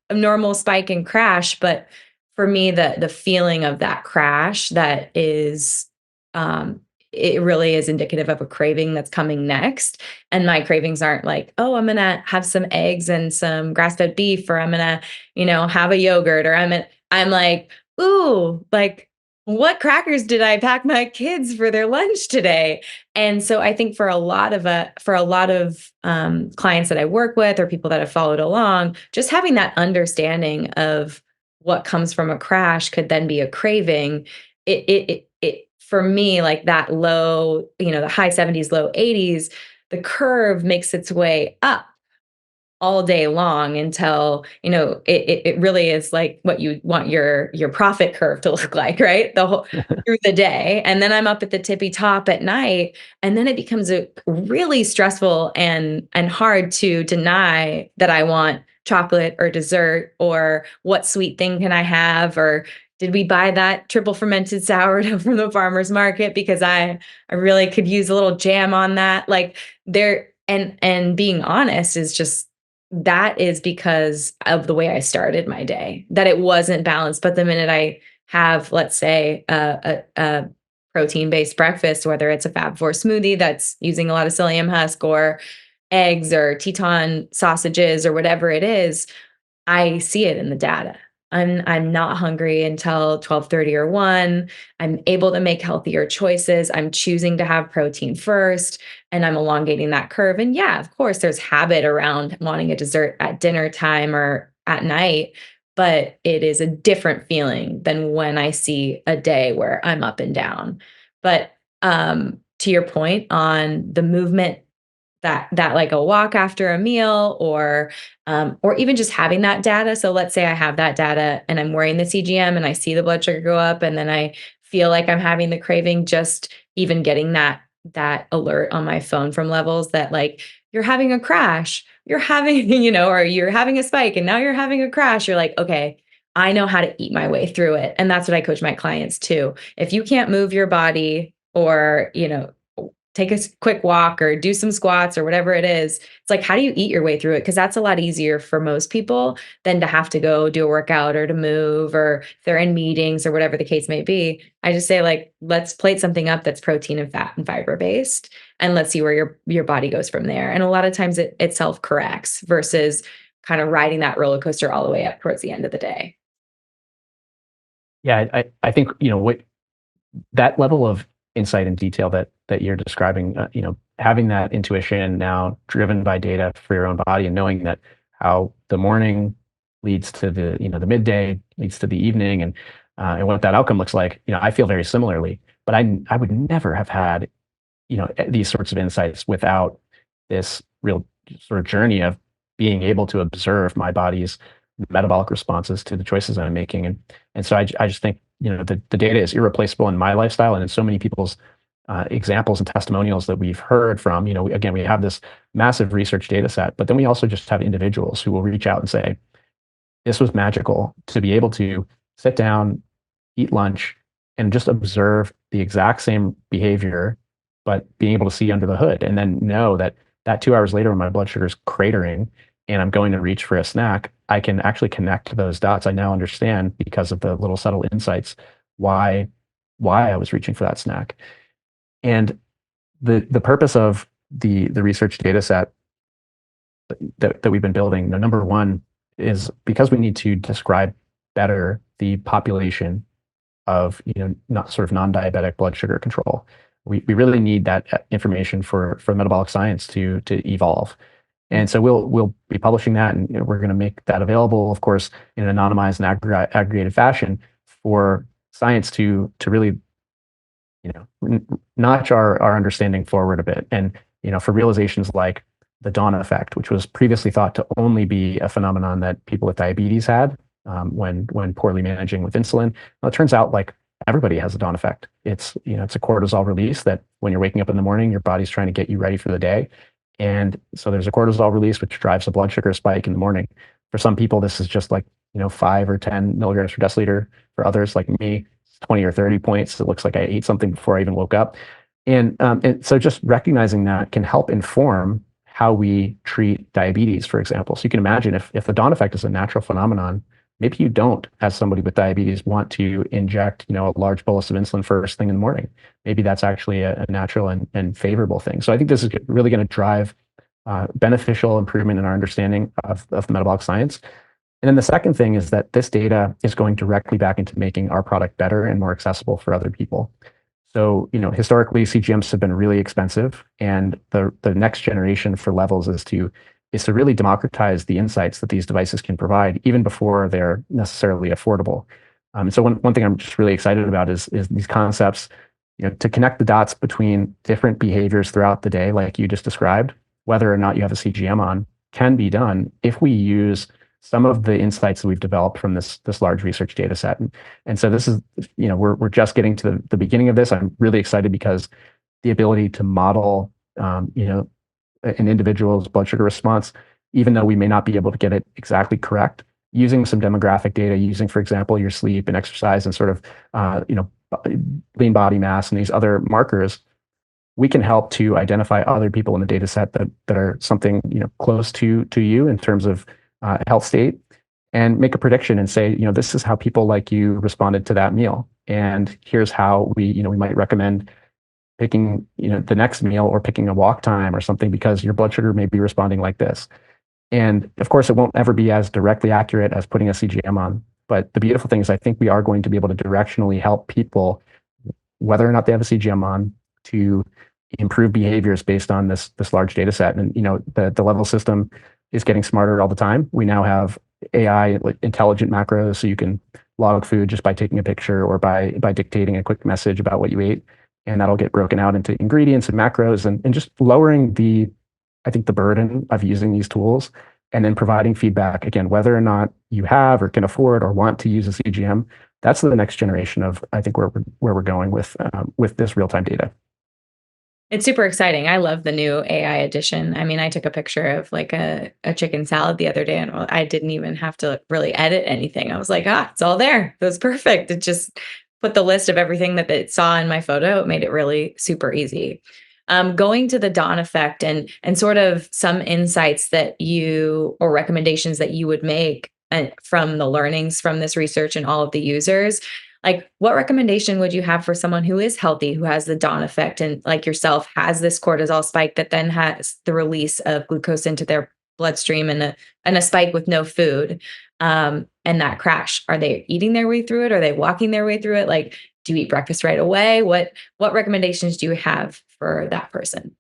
spike and crash. But for me, the feeling of that crash, that is it really is indicative of a craving that's coming next. And my cravings aren't like, oh, I'm going to have some eggs and some grass-fed beef, or I'm going to, have a yogurt, or I'm like, ooh, like, what crackers did I pack my kids for their lunch today? And so I think for a lot of clients that I work with, or people that have followed along, just having that understanding of what comes from a crash could then be a craving. It for me, like that low, the high 70s, low 80s, the curve makes its way up all day long until, it really is like what you want your profit curve to look like, right? The whole through the day. And then I'm up at the tippy top at night. And then it becomes a really stressful and hard to deny that I want chocolate or dessert, or what sweet thing can I have, or did we buy that triple fermented sourdough from the farmer's market because I really could use a little jam on that? Like there, and being honest is just, that is because of the way I started my day, that it wasn't balanced. But the minute I have, let's say, a protein-based breakfast, whether it's a Fab4 smoothie that's using a lot of psyllium husk, or eggs or Teton sausages, or whatever it is, I see it in the data. I'm not hungry until 12:30 or 1. I'm able to make healthier choices. I'm choosing to have protein first, and I'm elongating that curve. And yeah, of course, there's habit around wanting a dessert at dinner time or at night, but it is a different feeling than when I see a day where I'm up and down. But to your point on the movement, that like a walk after a meal, or even just having that data. So let's say I have that data and I'm wearing the CGM and I see the blood sugar go up, and then I feel like I'm having the craving, just even getting that alert on my phone from levels that, like, you're having a crash, you're having, or you're having a spike and now you're having a crash. You're like, okay, I know how to eat my way through it. And that's what I coach my clients too. If you can't move your body, or, take a quick walk or do some squats or whatever it is, it's like, how do you eat your way through it? Because that's a lot easier for most people than to have to go do a workout or to move, or if they're in meetings or whatever the case may be. I just say, like, let's plate something up that's protein and fat and fiber based, and let's see where your body goes from there. And a lot of times it self corrects versus kind of riding that roller coaster all the way up towards the end of the day. Yeah, I think, what that level of insight and detail that you're describing, having that intuition now driven by data for your own body and knowing that how the morning leads to the midday leads to the evening and what that outcome looks like, I feel very similarly. But I would never have had, these sorts of insights without this real sort of journey of being able to observe my body's metabolic responses to the choices I'm making. And so I just think, the data is irreplaceable in my lifestyle and in so many people's examples and testimonials that we've heard from. Again, we have this massive research data set, but then we also just have individuals who will reach out and say, this was magical to be able to sit down, eat lunch, and just observe the exact same behavior, but being able to see under the hood and then know that 2 hours later when my blood sugar is cratering and I'm going to reach for a snack, I can actually connect those dots. I now understand because of the little subtle insights why I was reaching for that snack. And the purpose of the research data set that we've been building, number one is because we need to describe better the population of not sort of non-diabetic blood sugar control. We really need that information for metabolic science to evolve. And so we'll be publishing that, and we're going to make that available, of course, in an anonymized and aggregated fashion for science to really notch our understanding forward a bit. And for realizations like the dawn effect, which was previously thought to only be a phenomenon that people with diabetes had when poorly managing with insulin. Well, it turns out like everybody has a dawn effect. It's it's a cortisol release that when you're waking up in the morning, your body's trying to get you ready for the day. And so there's a cortisol release, which drives a blood sugar spike in the morning. For some people, this is just like, 5 or 10 milligrams per deciliter. For others, like me, it's 20 or 30 points. It looks like I ate something before I even woke up. And so just recognizing that can help inform how we treat diabetes, for example. So you can imagine if the dawn effect is a natural phenomenon, maybe you don't, as somebody with diabetes, want to inject, a large bolus of insulin first thing in the morning. Maybe that's actually a natural and favorable thing. So I think this is really going to drive beneficial improvement in our understanding of metabolic science. And then the second thing is that this data is going directly back into making our product better and more accessible for other people. So, historically, CGMs have been really expensive, and the next generation for levels is to really democratize the insights that these devices can provide, even before they're necessarily affordable. So one thing I'm just really excited about is these concepts, to connect the dots between different behaviors throughout the day, like you just described, whether or not you have a CGM on, can be done if we use some of the insights that we've developed from this large research data set. And so this is, we're just getting to the beginning of this. I'm really excited because the ability to model, an individual's blood sugar response, even though we may not be able to get it exactly correct, using some demographic data, using, for example, your sleep and exercise and sort of, lean body mass and these other markers, we can help to identify other people in the data set that are something, close to you in terms of health state, and make a prediction and say, this is how people like you responded to that meal. And here's how we might recommend picking, the next meal or picking a walk time or something because your blood sugar may be responding like this. And of course, it won't ever be as directly accurate as putting a CGM on. But the beautiful thing is I think we are going to be able to directionally help people, whether or not they have a CGM on, to improve behaviors based on this large data set. And, the level system is getting smarter all the time. We now have AI, like intelligent macros, so you can log food just by taking a picture or by dictating a quick message about what you ate. And that'll get broken out into ingredients and macros and just lowering the burden of using these tools and then providing feedback, again, whether or not you have or can afford or want to use a CGM. That's the next generation of, I think, where we're going with this real-time data. It's super exciting. I love the new AI addition. I mean, I took a picture of like a chicken salad the other day and I didn't even have to really edit anything. I was like, it's all there. That's perfect. It just put the list of everything that it saw in my photo. It made it really super easy. Going to the dawn effect and sort of some insights that you or recommendations that you would make from the learnings from this research and all of the users. Like, what recommendation would you have for someone who is healthy, who has the dawn effect and like yourself has this cortisol spike that then has the release of glucose into their bloodstream and a spike with no food, and that crash? Are they eating their way through it? Are they walking their way through it? Like, do you eat breakfast right away? What recommendations do you have for that person?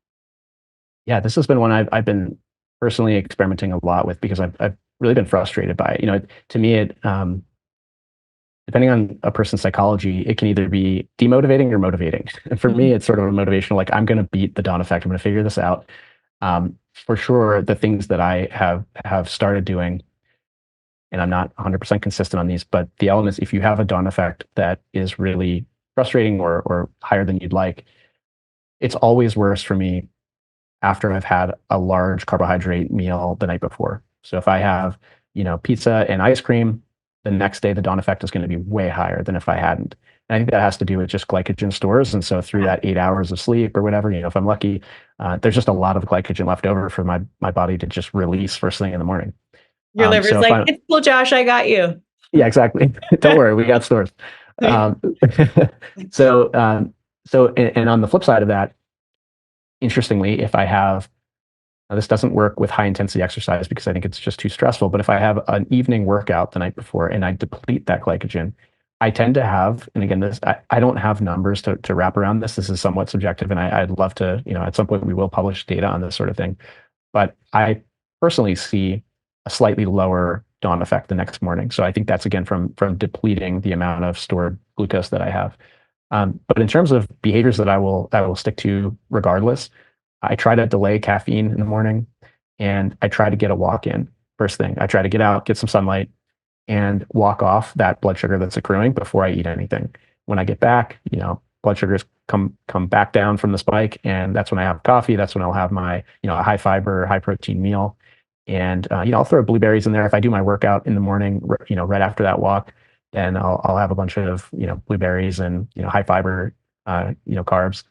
Yeah, this has been one I've been personally experimenting a lot with because I've really been frustrated by it. To me, depending on a person's psychology, it can either be demotivating or motivating. And for me, it's sort of a motivational, like I'm going to beat the dawn effect. I'm going to figure this out. For sure, the things that I have started doing, and I'm not 100% consistent on these, but the elements, if you have a dawn effect that is really frustrating or higher than you'd like, it's always worse for me after I've had a large carbohydrate meal the night before. So if I have, pizza and ice cream, the next day the dawn effect is going to be way higher than if I hadn't. And I think that has to do with just glycogen stores. And so through that 8 hours of sleep or whatever, if I'm lucky, there's just a lot of glycogen left over for my body to just release first thing in the morning. Your liver's so like, it's cool, Josh, I got you. Yeah, exactly. Don't worry, we got stores. Um, and on the flip side of that, interestingly, if I have, now this doesn't work with high intensity exercise because I think it's just too stressful, but if I have an evening workout the night before and I deplete that glycogen, I tend to have, and again, I don't have numbers to wrap around this. This is somewhat subjective, and I'd love to, at some point we will publish data on this sort of thing. But I personally see a slightly lower dawn effect the next morning. So I think that's again from depleting the amount of stored glucose that I have. But in terms of behaviors that I will stick to regardless, I try to delay caffeine in the morning, and I try to get a walk in first thing. I try to get out, get some sunlight, and walk off that blood sugar that's accruing before I eat anything. When I get back, blood sugars come back down from the spike, and that's when I have coffee. That's when I'll have my, a high fiber, high protein meal. And I'll throw blueberries in there if I do my workout in the morning, right after that walk. Then I'll have a bunch of blueberries and high fiber carbs.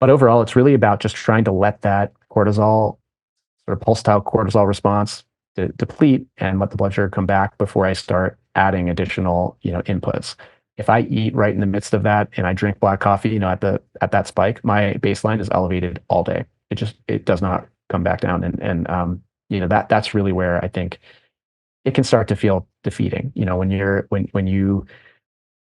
But overall, it's really about just trying to let that cortisol, sort of pulsatile cortisol response, deplete and let the blood sugar come back before I start adding additional inputs. If I eat right in the midst of that and I drink black coffee, at that spike, my baseline is elevated all day. It does not come back down, and that's really where I think it can start to feel defeating. When you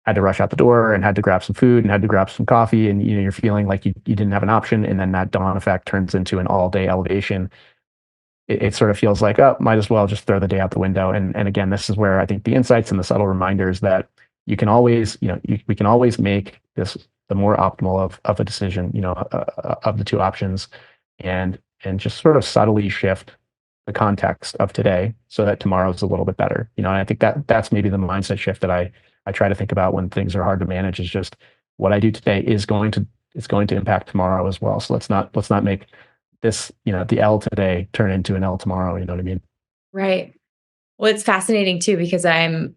had to rush out the door and had to grab some food and had to grab some coffee, and you're feeling like you didn't have an option, and then that dawn effect turns into an all-day elevation. It sort of feels like, oh, might as well just throw the day out the window. And again, this is where I think the insights and the subtle reminders that you can always, we can always make this the more optimal of a decision, of the two options, and just sort of subtly shift the context of today so that tomorrow is a little bit better. And I think that's maybe the mindset shift that I try to think about when things are hard to manage, is just what I do today is going to impact tomorrow as well. So let's not make this, the L today turn into an L tomorrow. You know what I mean? Right. Well, it's fascinating too, because I'm,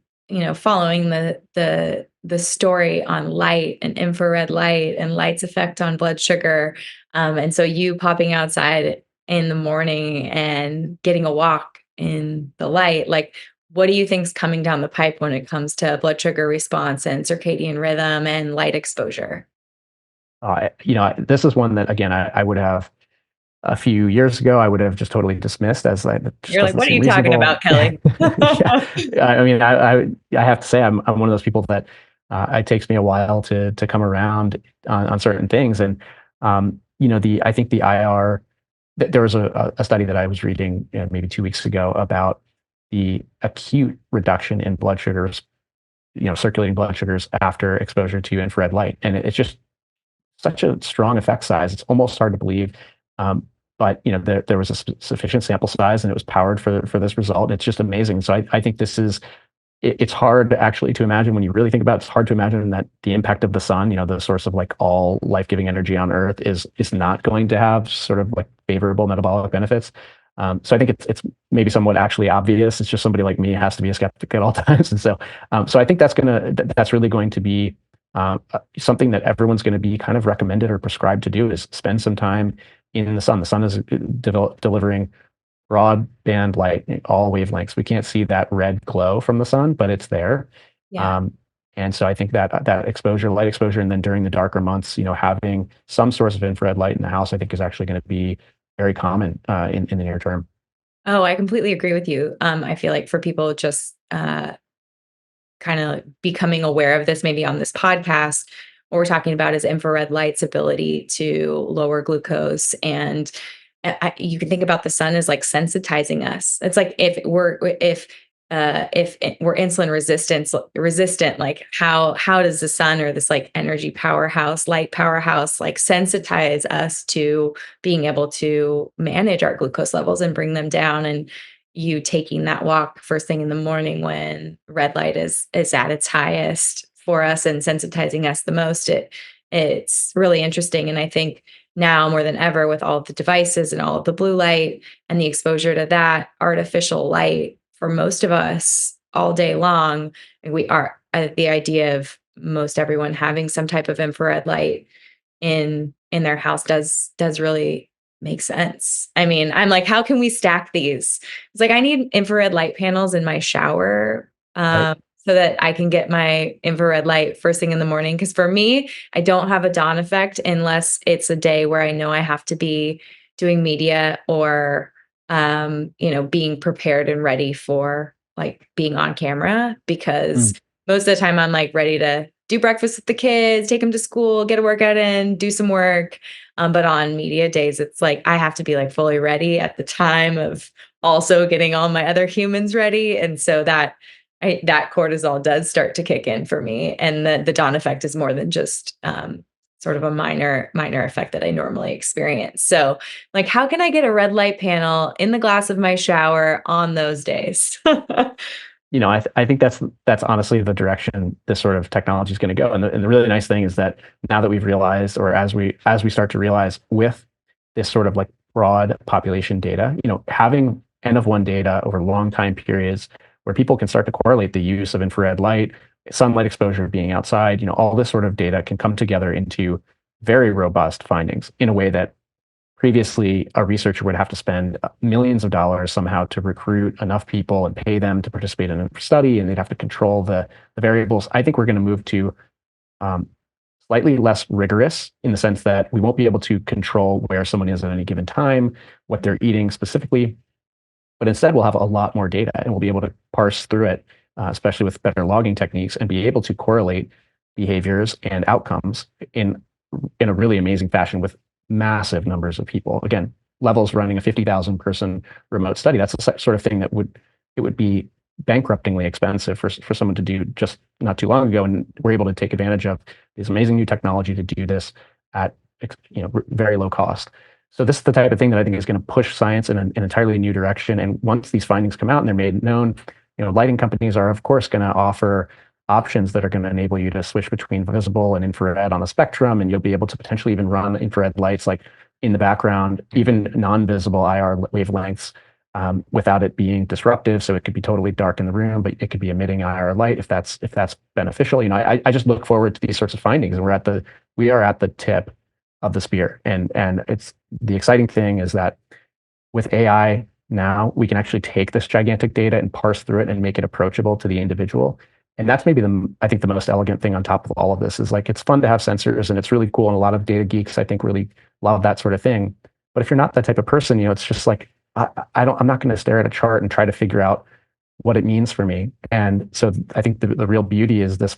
following the story on light and infrared light and light's effect on blood sugar. And so you popping outside in the morning and getting a walk in the light, like, what do you think's coming down the pipe when it comes to blood sugar response and circadian rhythm and light exposure? This is one that, again, I would have a few years ago, I would have just totally dismissed as like, you're like, what are you talking about, Kelly? Yeah. I mean, I have to say, I'm one of those people that it takes me a while to come around on certain things. And, I think the IR, there was a study that I was reading maybe 2 weeks ago about the acute reduction in blood sugars, circulating blood sugars after exposure to infrared light. And it's just such a strong effect size. It's almost hard to believe. But there was a sufficient sample size, and it was powered for this result. It's just amazing. So I think this is, it's hard actually to imagine when you really think about it. It's hard to imagine that the impact of the sun, the source of like all life-giving energy on Earth, is not going to have sort of like favorable metabolic benefits. So I think it's maybe somewhat actually obvious. It's just somebody like me has to be a skeptic at all times, and so I think that's really going to be something that everyone's going to be kind of recommended or prescribed to do, is spend some time in the sun. The sun is delivering broadband light, all wavelengths. We can't see that red glow from the sun, but it's there. Yeah. And so I think that exposure, light exposure, and then during the darker months, having some source of infrared light in the house, I think is actually going to be very common in the near term. Oh, I completely agree with you. I feel like for people just kind of becoming aware of this, maybe on this podcast, what we're talking about is infrared light's ability to lower glucose. And you can think about the sun as like sensitizing us. It's like if we're insulin resistant, like how does the sun or this like energy powerhouse, light powerhouse, like sensitize us to being able to manage our glucose levels and bring them down? And you taking that walk first thing in the morning when red light is at its highest for us and sensitizing us the most, it's really interesting. And I think now more than ever, with all of the devices and all of the blue light and the exposure to that artificial light for most of us all day long, and we are the idea of most everyone having some type of infrared light in their house does really make sense. I mean, I'm like, how can we stack these? It's like I need infrared light panels in my shower, Right. so that I can get my infrared light first thing in the morning. Because for me, I don't have a dawn effect unless it's a day where I know I have to be doing media or being prepared and ready for like being on camera, because Mm. most of the time I'm like ready to do breakfast with the kids, take them to school, get a workout in, do some work. But on media days, it's like I have to be like fully ready at the time of also getting all my other humans ready. And so that cortisol does start to kick in for me. And the dawn effect is more than just sort of a minor effect that I normally experience. So like, how can I get a red light panel in the glass of my shower on those days? I think that's honestly the direction this sort of technology is going to go. And the really nice thing is that now that we've realized, or as we start to realize with this sort of like broad population data, having N of one data over long time periods where people can start to correlate the use of infrared light, sunlight exposure, being outside, all this sort of data can come together into very robust findings in a way that previously a researcher would have to spend millions of dollars somehow to recruit enough people and pay them to participate in a study, and they'd have to control the variables. I think we're going to move to um, slightly less rigorous in the sense that we won't be able to control where someone is at any given time, what they're eating specifically, but instead we'll have a lot more data and we'll be able to parse through it, especially with better logging techniques, and be able to correlate behaviors and outcomes in a really amazing fashion with massive numbers of people. Again, Levels running a 50,000 person remote study. That's the sort of thing that would be bankruptingly expensive for someone to do just not too long ago. And we're able to take advantage of this amazing new technology to do this at very low cost. So this is the type of thing that I think is going to push science in an entirely new direction. And once these findings come out and they're made known, lighting companies are of course going to offer options that are going to enable you to switch between visible and infrared on a spectrum, and you'll be able to potentially even run infrared lights like in the background, even non-visible IR wavelengths, without it being disruptive. So it could be totally dark in the room, but it could be emitting IR light if that's beneficial. I just look forward to these sorts of findings, and we are at the tip of the spear. And it's the exciting thing is that with AI now, we can actually take this gigantic data and parse through it and make it approachable to the individual. And that's maybe I think the most elegant thing on top of all of this is like, it's fun to have sensors and it's really cool. And a lot of data geeks, I think, really love that sort of thing. But if you're not that type of person, it's just like, I'm not going to stare at a chart and try to figure out what it means for me. And so I think the real beauty is this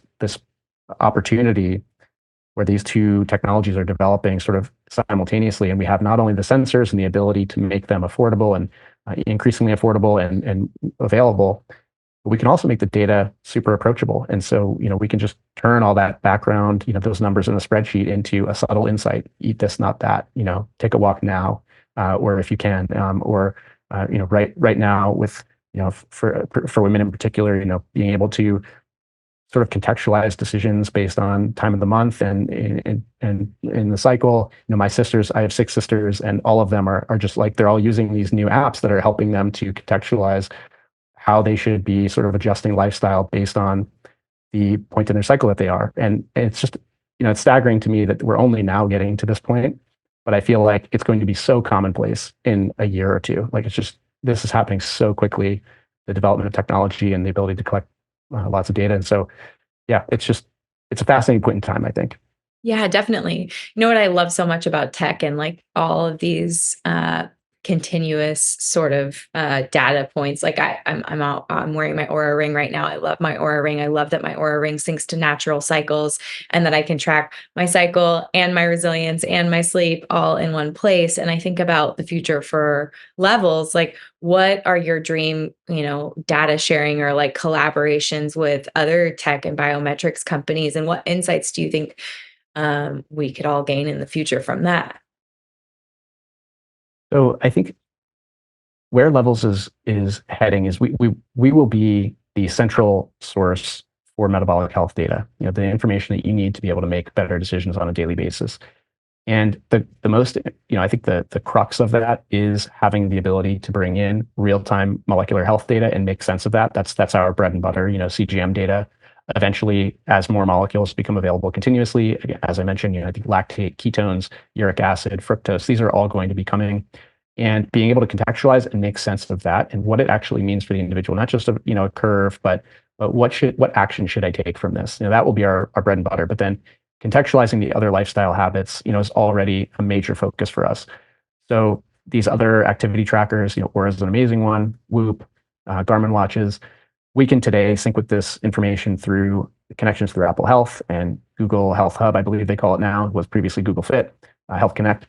opportunity where these two technologies are developing sort of simultaneously. And we have not only the sensors and the ability to make them affordable and increasingly affordable and available, but we can also make the data super approachable. And so, we can just turn all that background, those numbers in a spreadsheet into a subtle insight. Eat this, not that, take a walk now, or if you can, or, right now with, for women in particular, being able to sort of contextualize decisions based on time of the month and in the cycle. My sisters, I have 6 sisters, and all of them are just like, they're all using these new apps that are helping them to contextualize how they should be sort of adjusting lifestyle based on the point in their cycle that they are. And it's just, it's staggering to me that we're only now getting to this point, but I feel like it's going to be so commonplace in a year or two. Like, this is happening so quickly, the development of technology and the ability to collect lots of data. And so, yeah, it's a fascinating point in time, I think. Yeah, definitely. You know what I love so much about tech and like all of these continuous sort of data points. Like I'm wearing my Aura ring right now. I love my Aura ring. I love that my Aura ring syncs to natural cycles and that I can track my cycle and my resilience and my sleep all in one place. And I think about the future for levels, like what are your dream, data sharing or like collaborations with other tech and biometrics companies, and what insights do you think we could all gain in the future from that? So I think where Levels is heading is we will be the central source for metabolic health data, the information that you need to be able to make better decisions on a daily basis. And the most, I think the crux of that is having the ability to bring in real-time molecular health data and make sense of that. That's our bread and butter, CGM data. Eventually, as more molecules become available continuously, again, as I mentioned, I think lactate, ketones, uric acid, fructose, these are all going to be coming. And being able to contextualize and make sense of that and what it actually means for the individual, not just a curve, but what action should I take from this? That will be our bread and butter. But then contextualizing the other lifestyle habits, is already a major focus for us. So these other activity trackers, Aura is an amazing one, Whoop, Garmin watches, we can today sync with this information through connections through Apple Health and Google Health Hub, I believe they call it now, was previously Google Fit, Health Connect.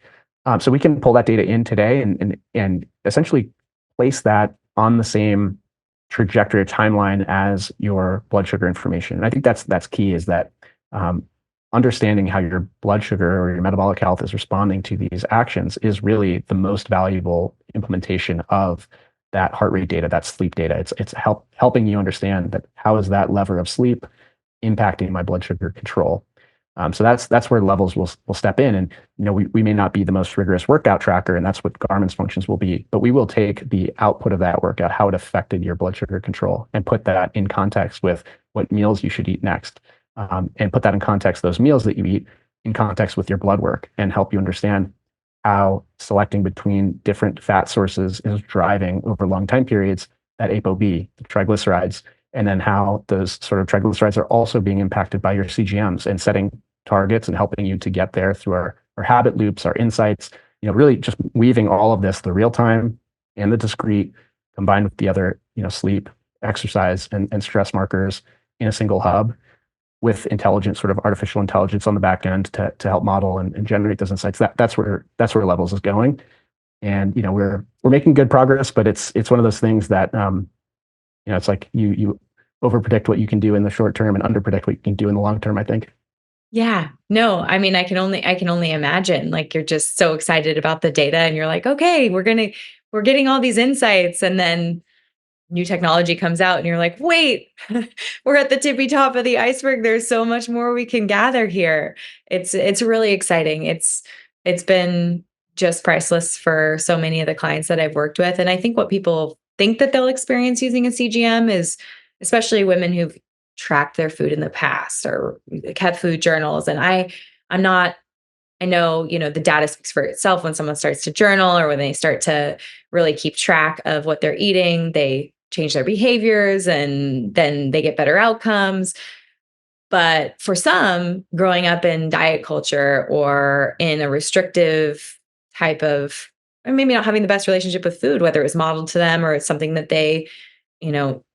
So we can pull that data in today and essentially place that on the same trajectory or timeline as your blood sugar information. And I think that's key, is that understanding how your blood sugar or your metabolic health is responding to these actions is really the most valuable implementation of that heart rate data, that sleep data. It's helping you understand that how is that lever of sleep impacting my blood sugar control. So that's where Levels will step in, and we may not be the most rigorous workout tracker, and that's what Garmin's functions will be, but we will take the output of that workout, how it affected your blood sugar control, and put that in context with what meals you should eat next, and put that in context, those meals that you eat, in context with your blood work, and help you understand how selecting between different fat sources is driving over long time periods that ApoB, the triglycerides, and then how those sort of triglycerides are also being impacted by your CGMs, and setting targets and helping you to get there through our habit loops, our insights, really just weaving all of this, the real time and the discrete, combined with the other, sleep, exercise, and stress markers in a single hub, with intelligent sort of artificial intelligence on the back end to help model and generate those insights. That's where Levels is going. And we're making good progress, but it's one of those things that it's like you overpredict what you can do in the short term and underpredict what you can do in the long term, I think. Yeah, no, I mean, I can only imagine, like, you're just so excited about the data and you're like, okay, we're getting all these insights, and then new technology comes out and you're like, wait, we're at the tippy top of the iceberg. There's so much more we can gather here. It's really exciting. It's been just priceless for so many of the clients that I've worked with. And I think what people think that they'll experience using a CGM is, especially women who've tracked their food in the past or kept food journals. And I'm not, I know, the data speaks for itself when someone starts to journal or when they start to really keep track of what they're eating, they change their behaviors and then they get better outcomes. But for some, growing up in diet culture or in a restrictive type of, or maybe not having the best relationship with food, whether it was modeled to them or it's something that they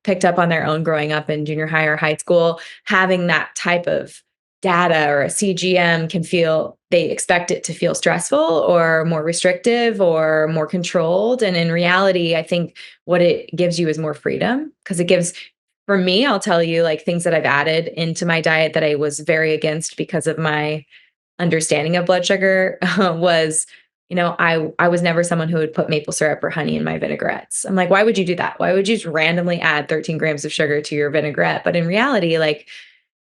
picked up on their own growing up in junior high or high school, having that type of data or a CGM they expect it to feel stressful or more restrictive or more controlled. And in reality, I think what it gives you is more freedom, because for me, I'll tell you, like, things that I've added into my diet that I was very against because of my understanding of blood sugar was, I was never someone who would put maple syrup or honey in my vinaigrettes. I'm like, why would you do that? Why would you just randomly add 13 grams of sugar to your vinaigrette? But in reality, like,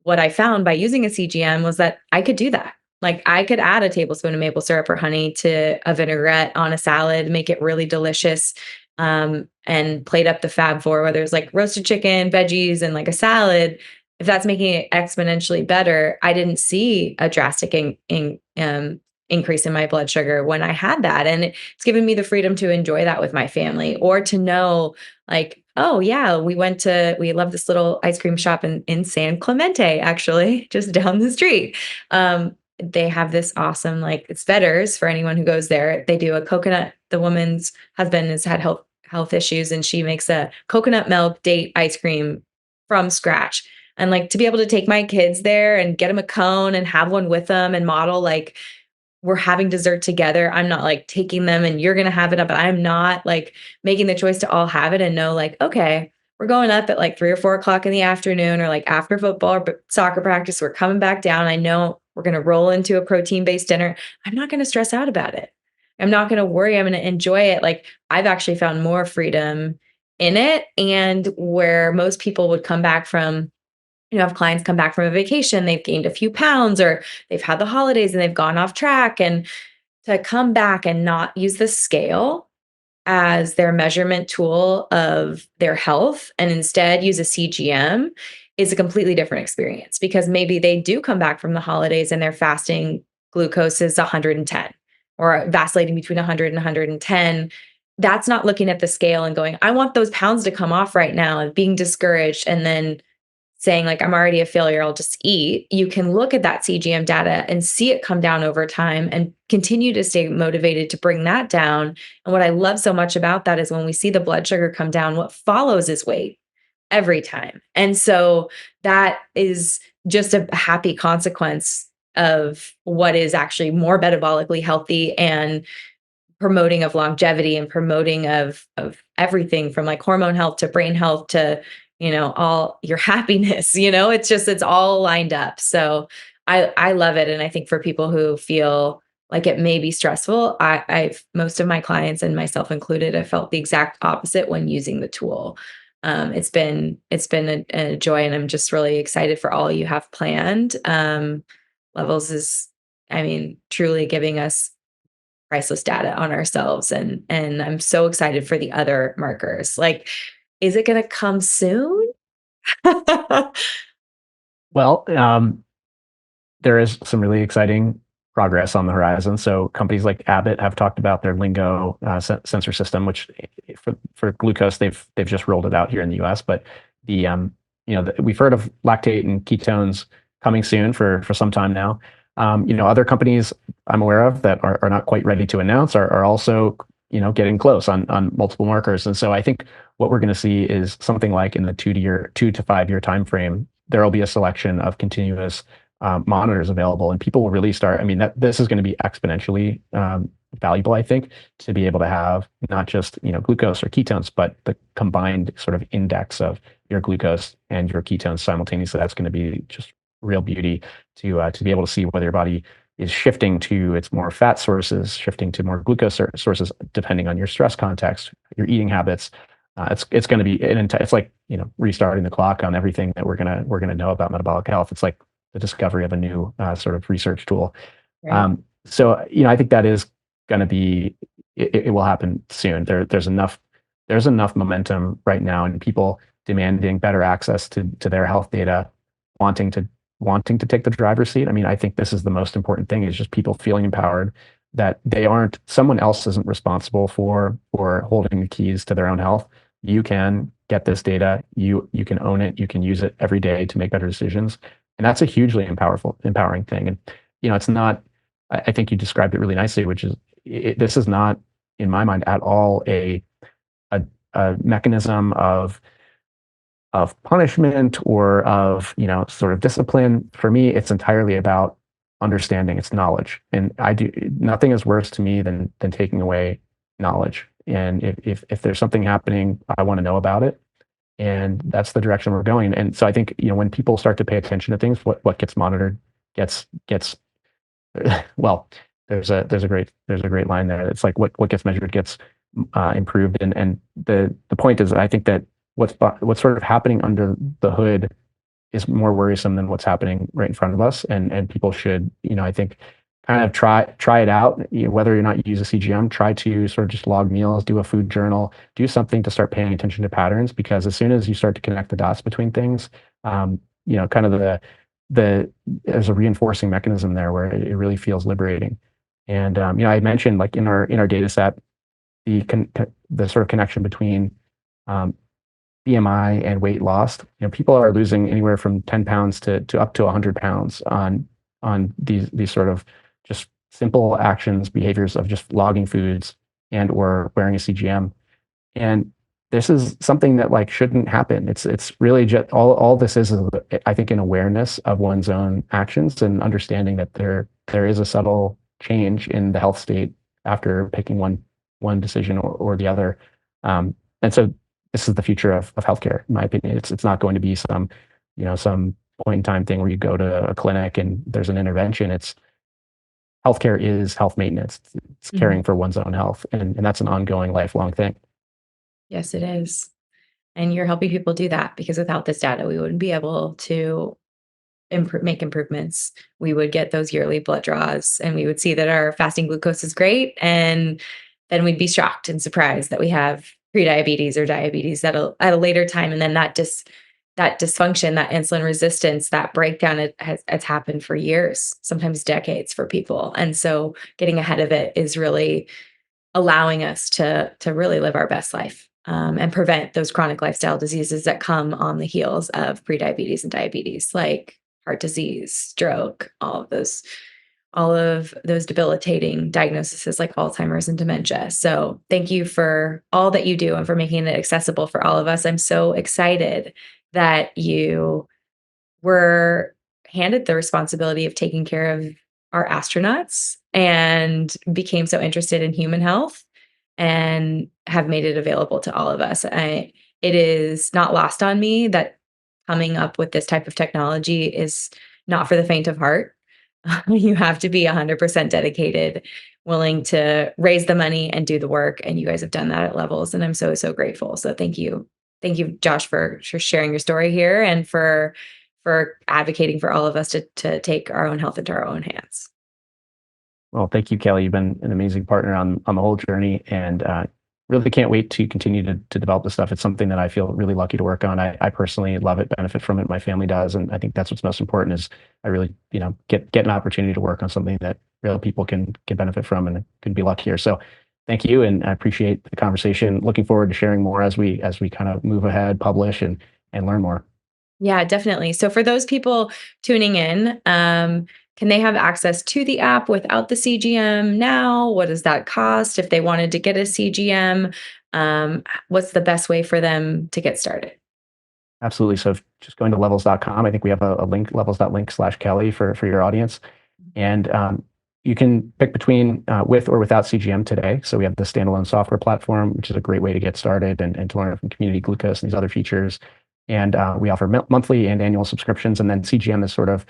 what I found by using a CGM was that I could do that. Like, I could add a tablespoon of maple syrup or honey to a vinaigrette on a salad, make it really delicious, and plate up the Fab Four, whether it's like roasted chicken, veggies, and like a salad. If that's making it exponentially better, I didn't see a drastic increase in my blood sugar when I had that. And it's given me the freedom to enjoy that with my family, or to know, like, oh yeah, we love this little ice cream shop in San Clemente, actually, just down the street. they have this awesome, like, it's Vetters for anyone who goes there. They do a coconut. The woman's husband has had health issues, and she makes a coconut milk date ice cream from scratch. And like to be able to take my kids there and get them a cone and have one with them and model like we're having dessert together. I'm not like taking them and you're gonna have it up, but I'm not like making the choice to all have it and know like, okay, we're going up at like 3 or 4 o'clock in the afternoon or like after football or soccer practice. We're coming back down. I know we're gonna roll into a protein-based dinner. I'm not gonna stress out about it. I'm not gonna worry. I'm gonna enjoy it. Like I've actually found more freedom in it. And where most people would come back from, have clients come back from a vacation, they've gained a few pounds or they've had the holidays and they've gone off track. And to come back and not use the scale as their measurement tool of their health and instead use a CGM is a completely different experience because maybe they do come back from the holidays and their fasting glucose is 110 or vacillating between 100 and 110. That's not looking at the scale and going, I want those pounds to come off right now and being discouraged and then saying like, I'm already a failure, I'll just eat. You can look at that CGM data and see it come down over time and continue to stay motivated to bring that down. And what I love so much about that is when we see the blood sugar come down, what follows is weight every time. And so that is just a happy consequence of what is actually more metabolically healthy and promoting of longevity and promoting of everything from like hormone health to brain health to all your happiness. It's all lined up. So I love it. And I think for people who feel like it may be stressful, I've most of my clients and myself included, I felt the exact opposite when using the tool. It's been a joy, and I'm just really excited for all you have planned. Levels is, I mean, truly giving us priceless data on ourselves, and I'm so excited for the other markers. Like, is it going to come soon? Well, there is some really exciting progress on the horizon. So companies like Abbott have talked about their Lingo sensor system, which for glucose they've just rolled it out here in the U.S. But we've heard of lactate and ketones coming soon for some time now. Other companies I'm aware of that are not quite ready to announce are also getting close on multiple markers. And so I think what we're going to see is something like in the 2 to 5 year time frame, there will be a selection of continuous monitors available, and people will really start. I mean, this is going to be exponentially valuable, I think, to be able to have not just glucose or ketones, but the combined sort of index of your glucose and your ketones simultaneously. That's going to be just real beauty to be able to see whether your body is shifting to its more fat sources, shifting to more glucose sources, depending on your stress context, your eating habits. It's going to be it's like restarting the clock on everything that we're gonna know about metabolic health. It's like the discovery of a new sort of research tool. Right. So I think that is going to be it will happen soon. There's enough momentum right now, and people demanding better access to their health data, wanting to take the driver's seat. I mean, I think this is the most important thing, is just people feeling empowered that someone else isn't responsible for holding the keys to their own health. You can get this data, you can own it, you can use it every day to make better decisions. And that's a hugely empowering thing. And it's not, I think you described it really nicely, which is this is not, in my mind, at all a mechanism of punishment or of sort of discipline. For me, it's entirely about understanding. It's knowledge, and nothing is worse to me than taking away knowledge. And if there's something happening, I want to know about it, and that's the direction we're going. And so I think when people start to pay attention to things, what gets monitored gets well. There's a great line there. It's like what gets measured gets improved, and the point is, I think that what's sort of happening under the hood is more worrisome than what's happening right in front of us. And people should, I think, kind of try it out. Whether or not you use a CGM, try to sort of just log meals, do a food journal, do something to start paying attention to patterns, because as soon as you start to connect the dots between things, kind of there's a reinforcing mechanism there where it really feels liberating. And I mentioned, like, in our data set, the sort of connection between BMI and weight loss. People are losing anywhere from 10 pounds to up to 100 pounds on on these sort of just simple actions, behaviors of just logging foods and or wearing a CGM. And this is something that like shouldn't happen. It's really just all this is I think an awareness of one's own actions and understanding that there is a subtle change in the health state after picking one decision or the other. And so this is the future of healthcare, in my opinion. It's not going to be some point in time thing where you go to a clinic and there's an intervention. It's healthcare is health maintenance. It's caring for one's own health, and that's an ongoing, lifelong thing. Yes, it is. And you're helping people do that, because without this data, we wouldn't be able to make improvements. We would get those yearly blood draws and we would see that our fasting glucose is great. And then we'd be shocked and surprised that we have prediabetes or diabetes at a later time. And then that dysfunction, that insulin resistance, that breakdown, it's happened for years, sometimes decades for people. And so getting ahead of it is really allowing us to really live our best life, and prevent those chronic lifestyle diseases that come on the heels of prediabetes and diabetes, like heart disease, stroke, all of those debilitating diagnoses like Alzheimer's and dementia. So thank you for all that you do and for making it accessible for all of us. I'm so excited that you were handed the responsibility of taking care of our astronauts and became so interested in human health and have made it available to all of us. It is not lost on me that coming up with this type of technology is not for the faint of heart. You have to be 100% dedicated, willing to raise the money and do the work. And you guys have done that at levels. And I'm so, so grateful. So thank you. Thank you, Josh, for sharing your story here and for advocating for all of us to take our own health into our own hands. Well, thank you, Kelly. You've been an amazing partner on the whole journey, and really can't wait to continue to develop this stuff. It's something that I feel really lucky to work on. I personally love it, benefit from it. My family does, and I think that's what's most important. Is I really get an opportunity to work on something that real people can benefit from and can be luckier. So thank you, and I appreciate the conversation. Looking forward to sharing more as we kind of move ahead, publish, and learn more. Yeah, definitely. So for those people tuning in, can they have access to the app without the CGM now? What does that cost? If they wanted to get a CGM, what's the best way for them to get started? Absolutely. So just going to levels.com, I think we have a link, levels.link/Kelly for your audience. And you can pick between with or without CGM today. So we have the standalone software platform, which is a great way to get started and to learn from community glucose and these other features. And we offer monthly and annual subscriptions. And then CGM is sort of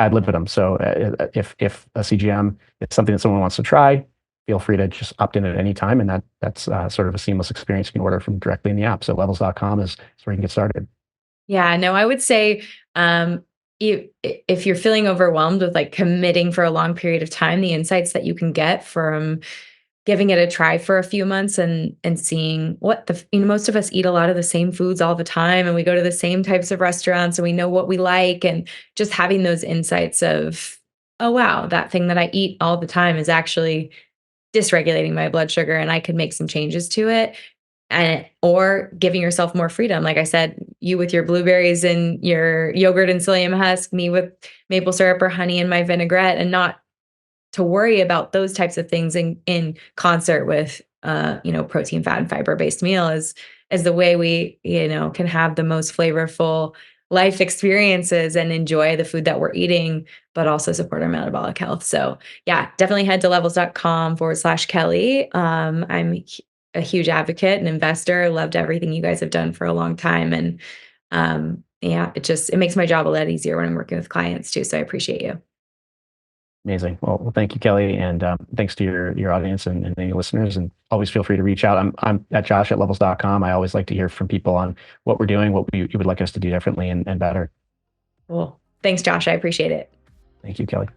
ad libitum. So if a CGM is something that someone wants to try, feel free to just opt in at any time. And that's sort of a seamless experience. You can order from directly in the app. So levels.com is where you can get started. Yeah, no, I would say if you're feeling overwhelmed with like committing for a long period of time, the insights that you can get from giving it a try for a few months and seeing what most of us eat a lot of the same foods all the time, and we go to the same types of restaurants and we know what we like, and just having those insights of, oh wow, that thing that I eat all the time is actually dysregulating my blood sugar and I could make some changes to it. Or giving yourself more freedom. Like I said, you with your blueberries and your yogurt and psyllium husk, me with maple syrup or honey in my vinaigrette, and not to worry about those types of things in concert with protein, fat, and fiber-based meal is the way we can have the most flavorful life experiences and enjoy the food that we're eating, but also support our metabolic health. So yeah, definitely head to levels.com/Kelly. I'm a huge advocate and investor. Loved everything you guys have done for a long time. And yeah, it makes my job a lot easier when I'm working with clients too. So I appreciate you. Amazing. Well, thank you, Kelly. And thanks to your audience and any listeners. And always feel free to reach out. I'm at josh@levels.com. I always like to hear from people on what we're doing, what you would like us to do differently and better. Cool. Thanks, Josh. I appreciate it. Thank you, Kelly.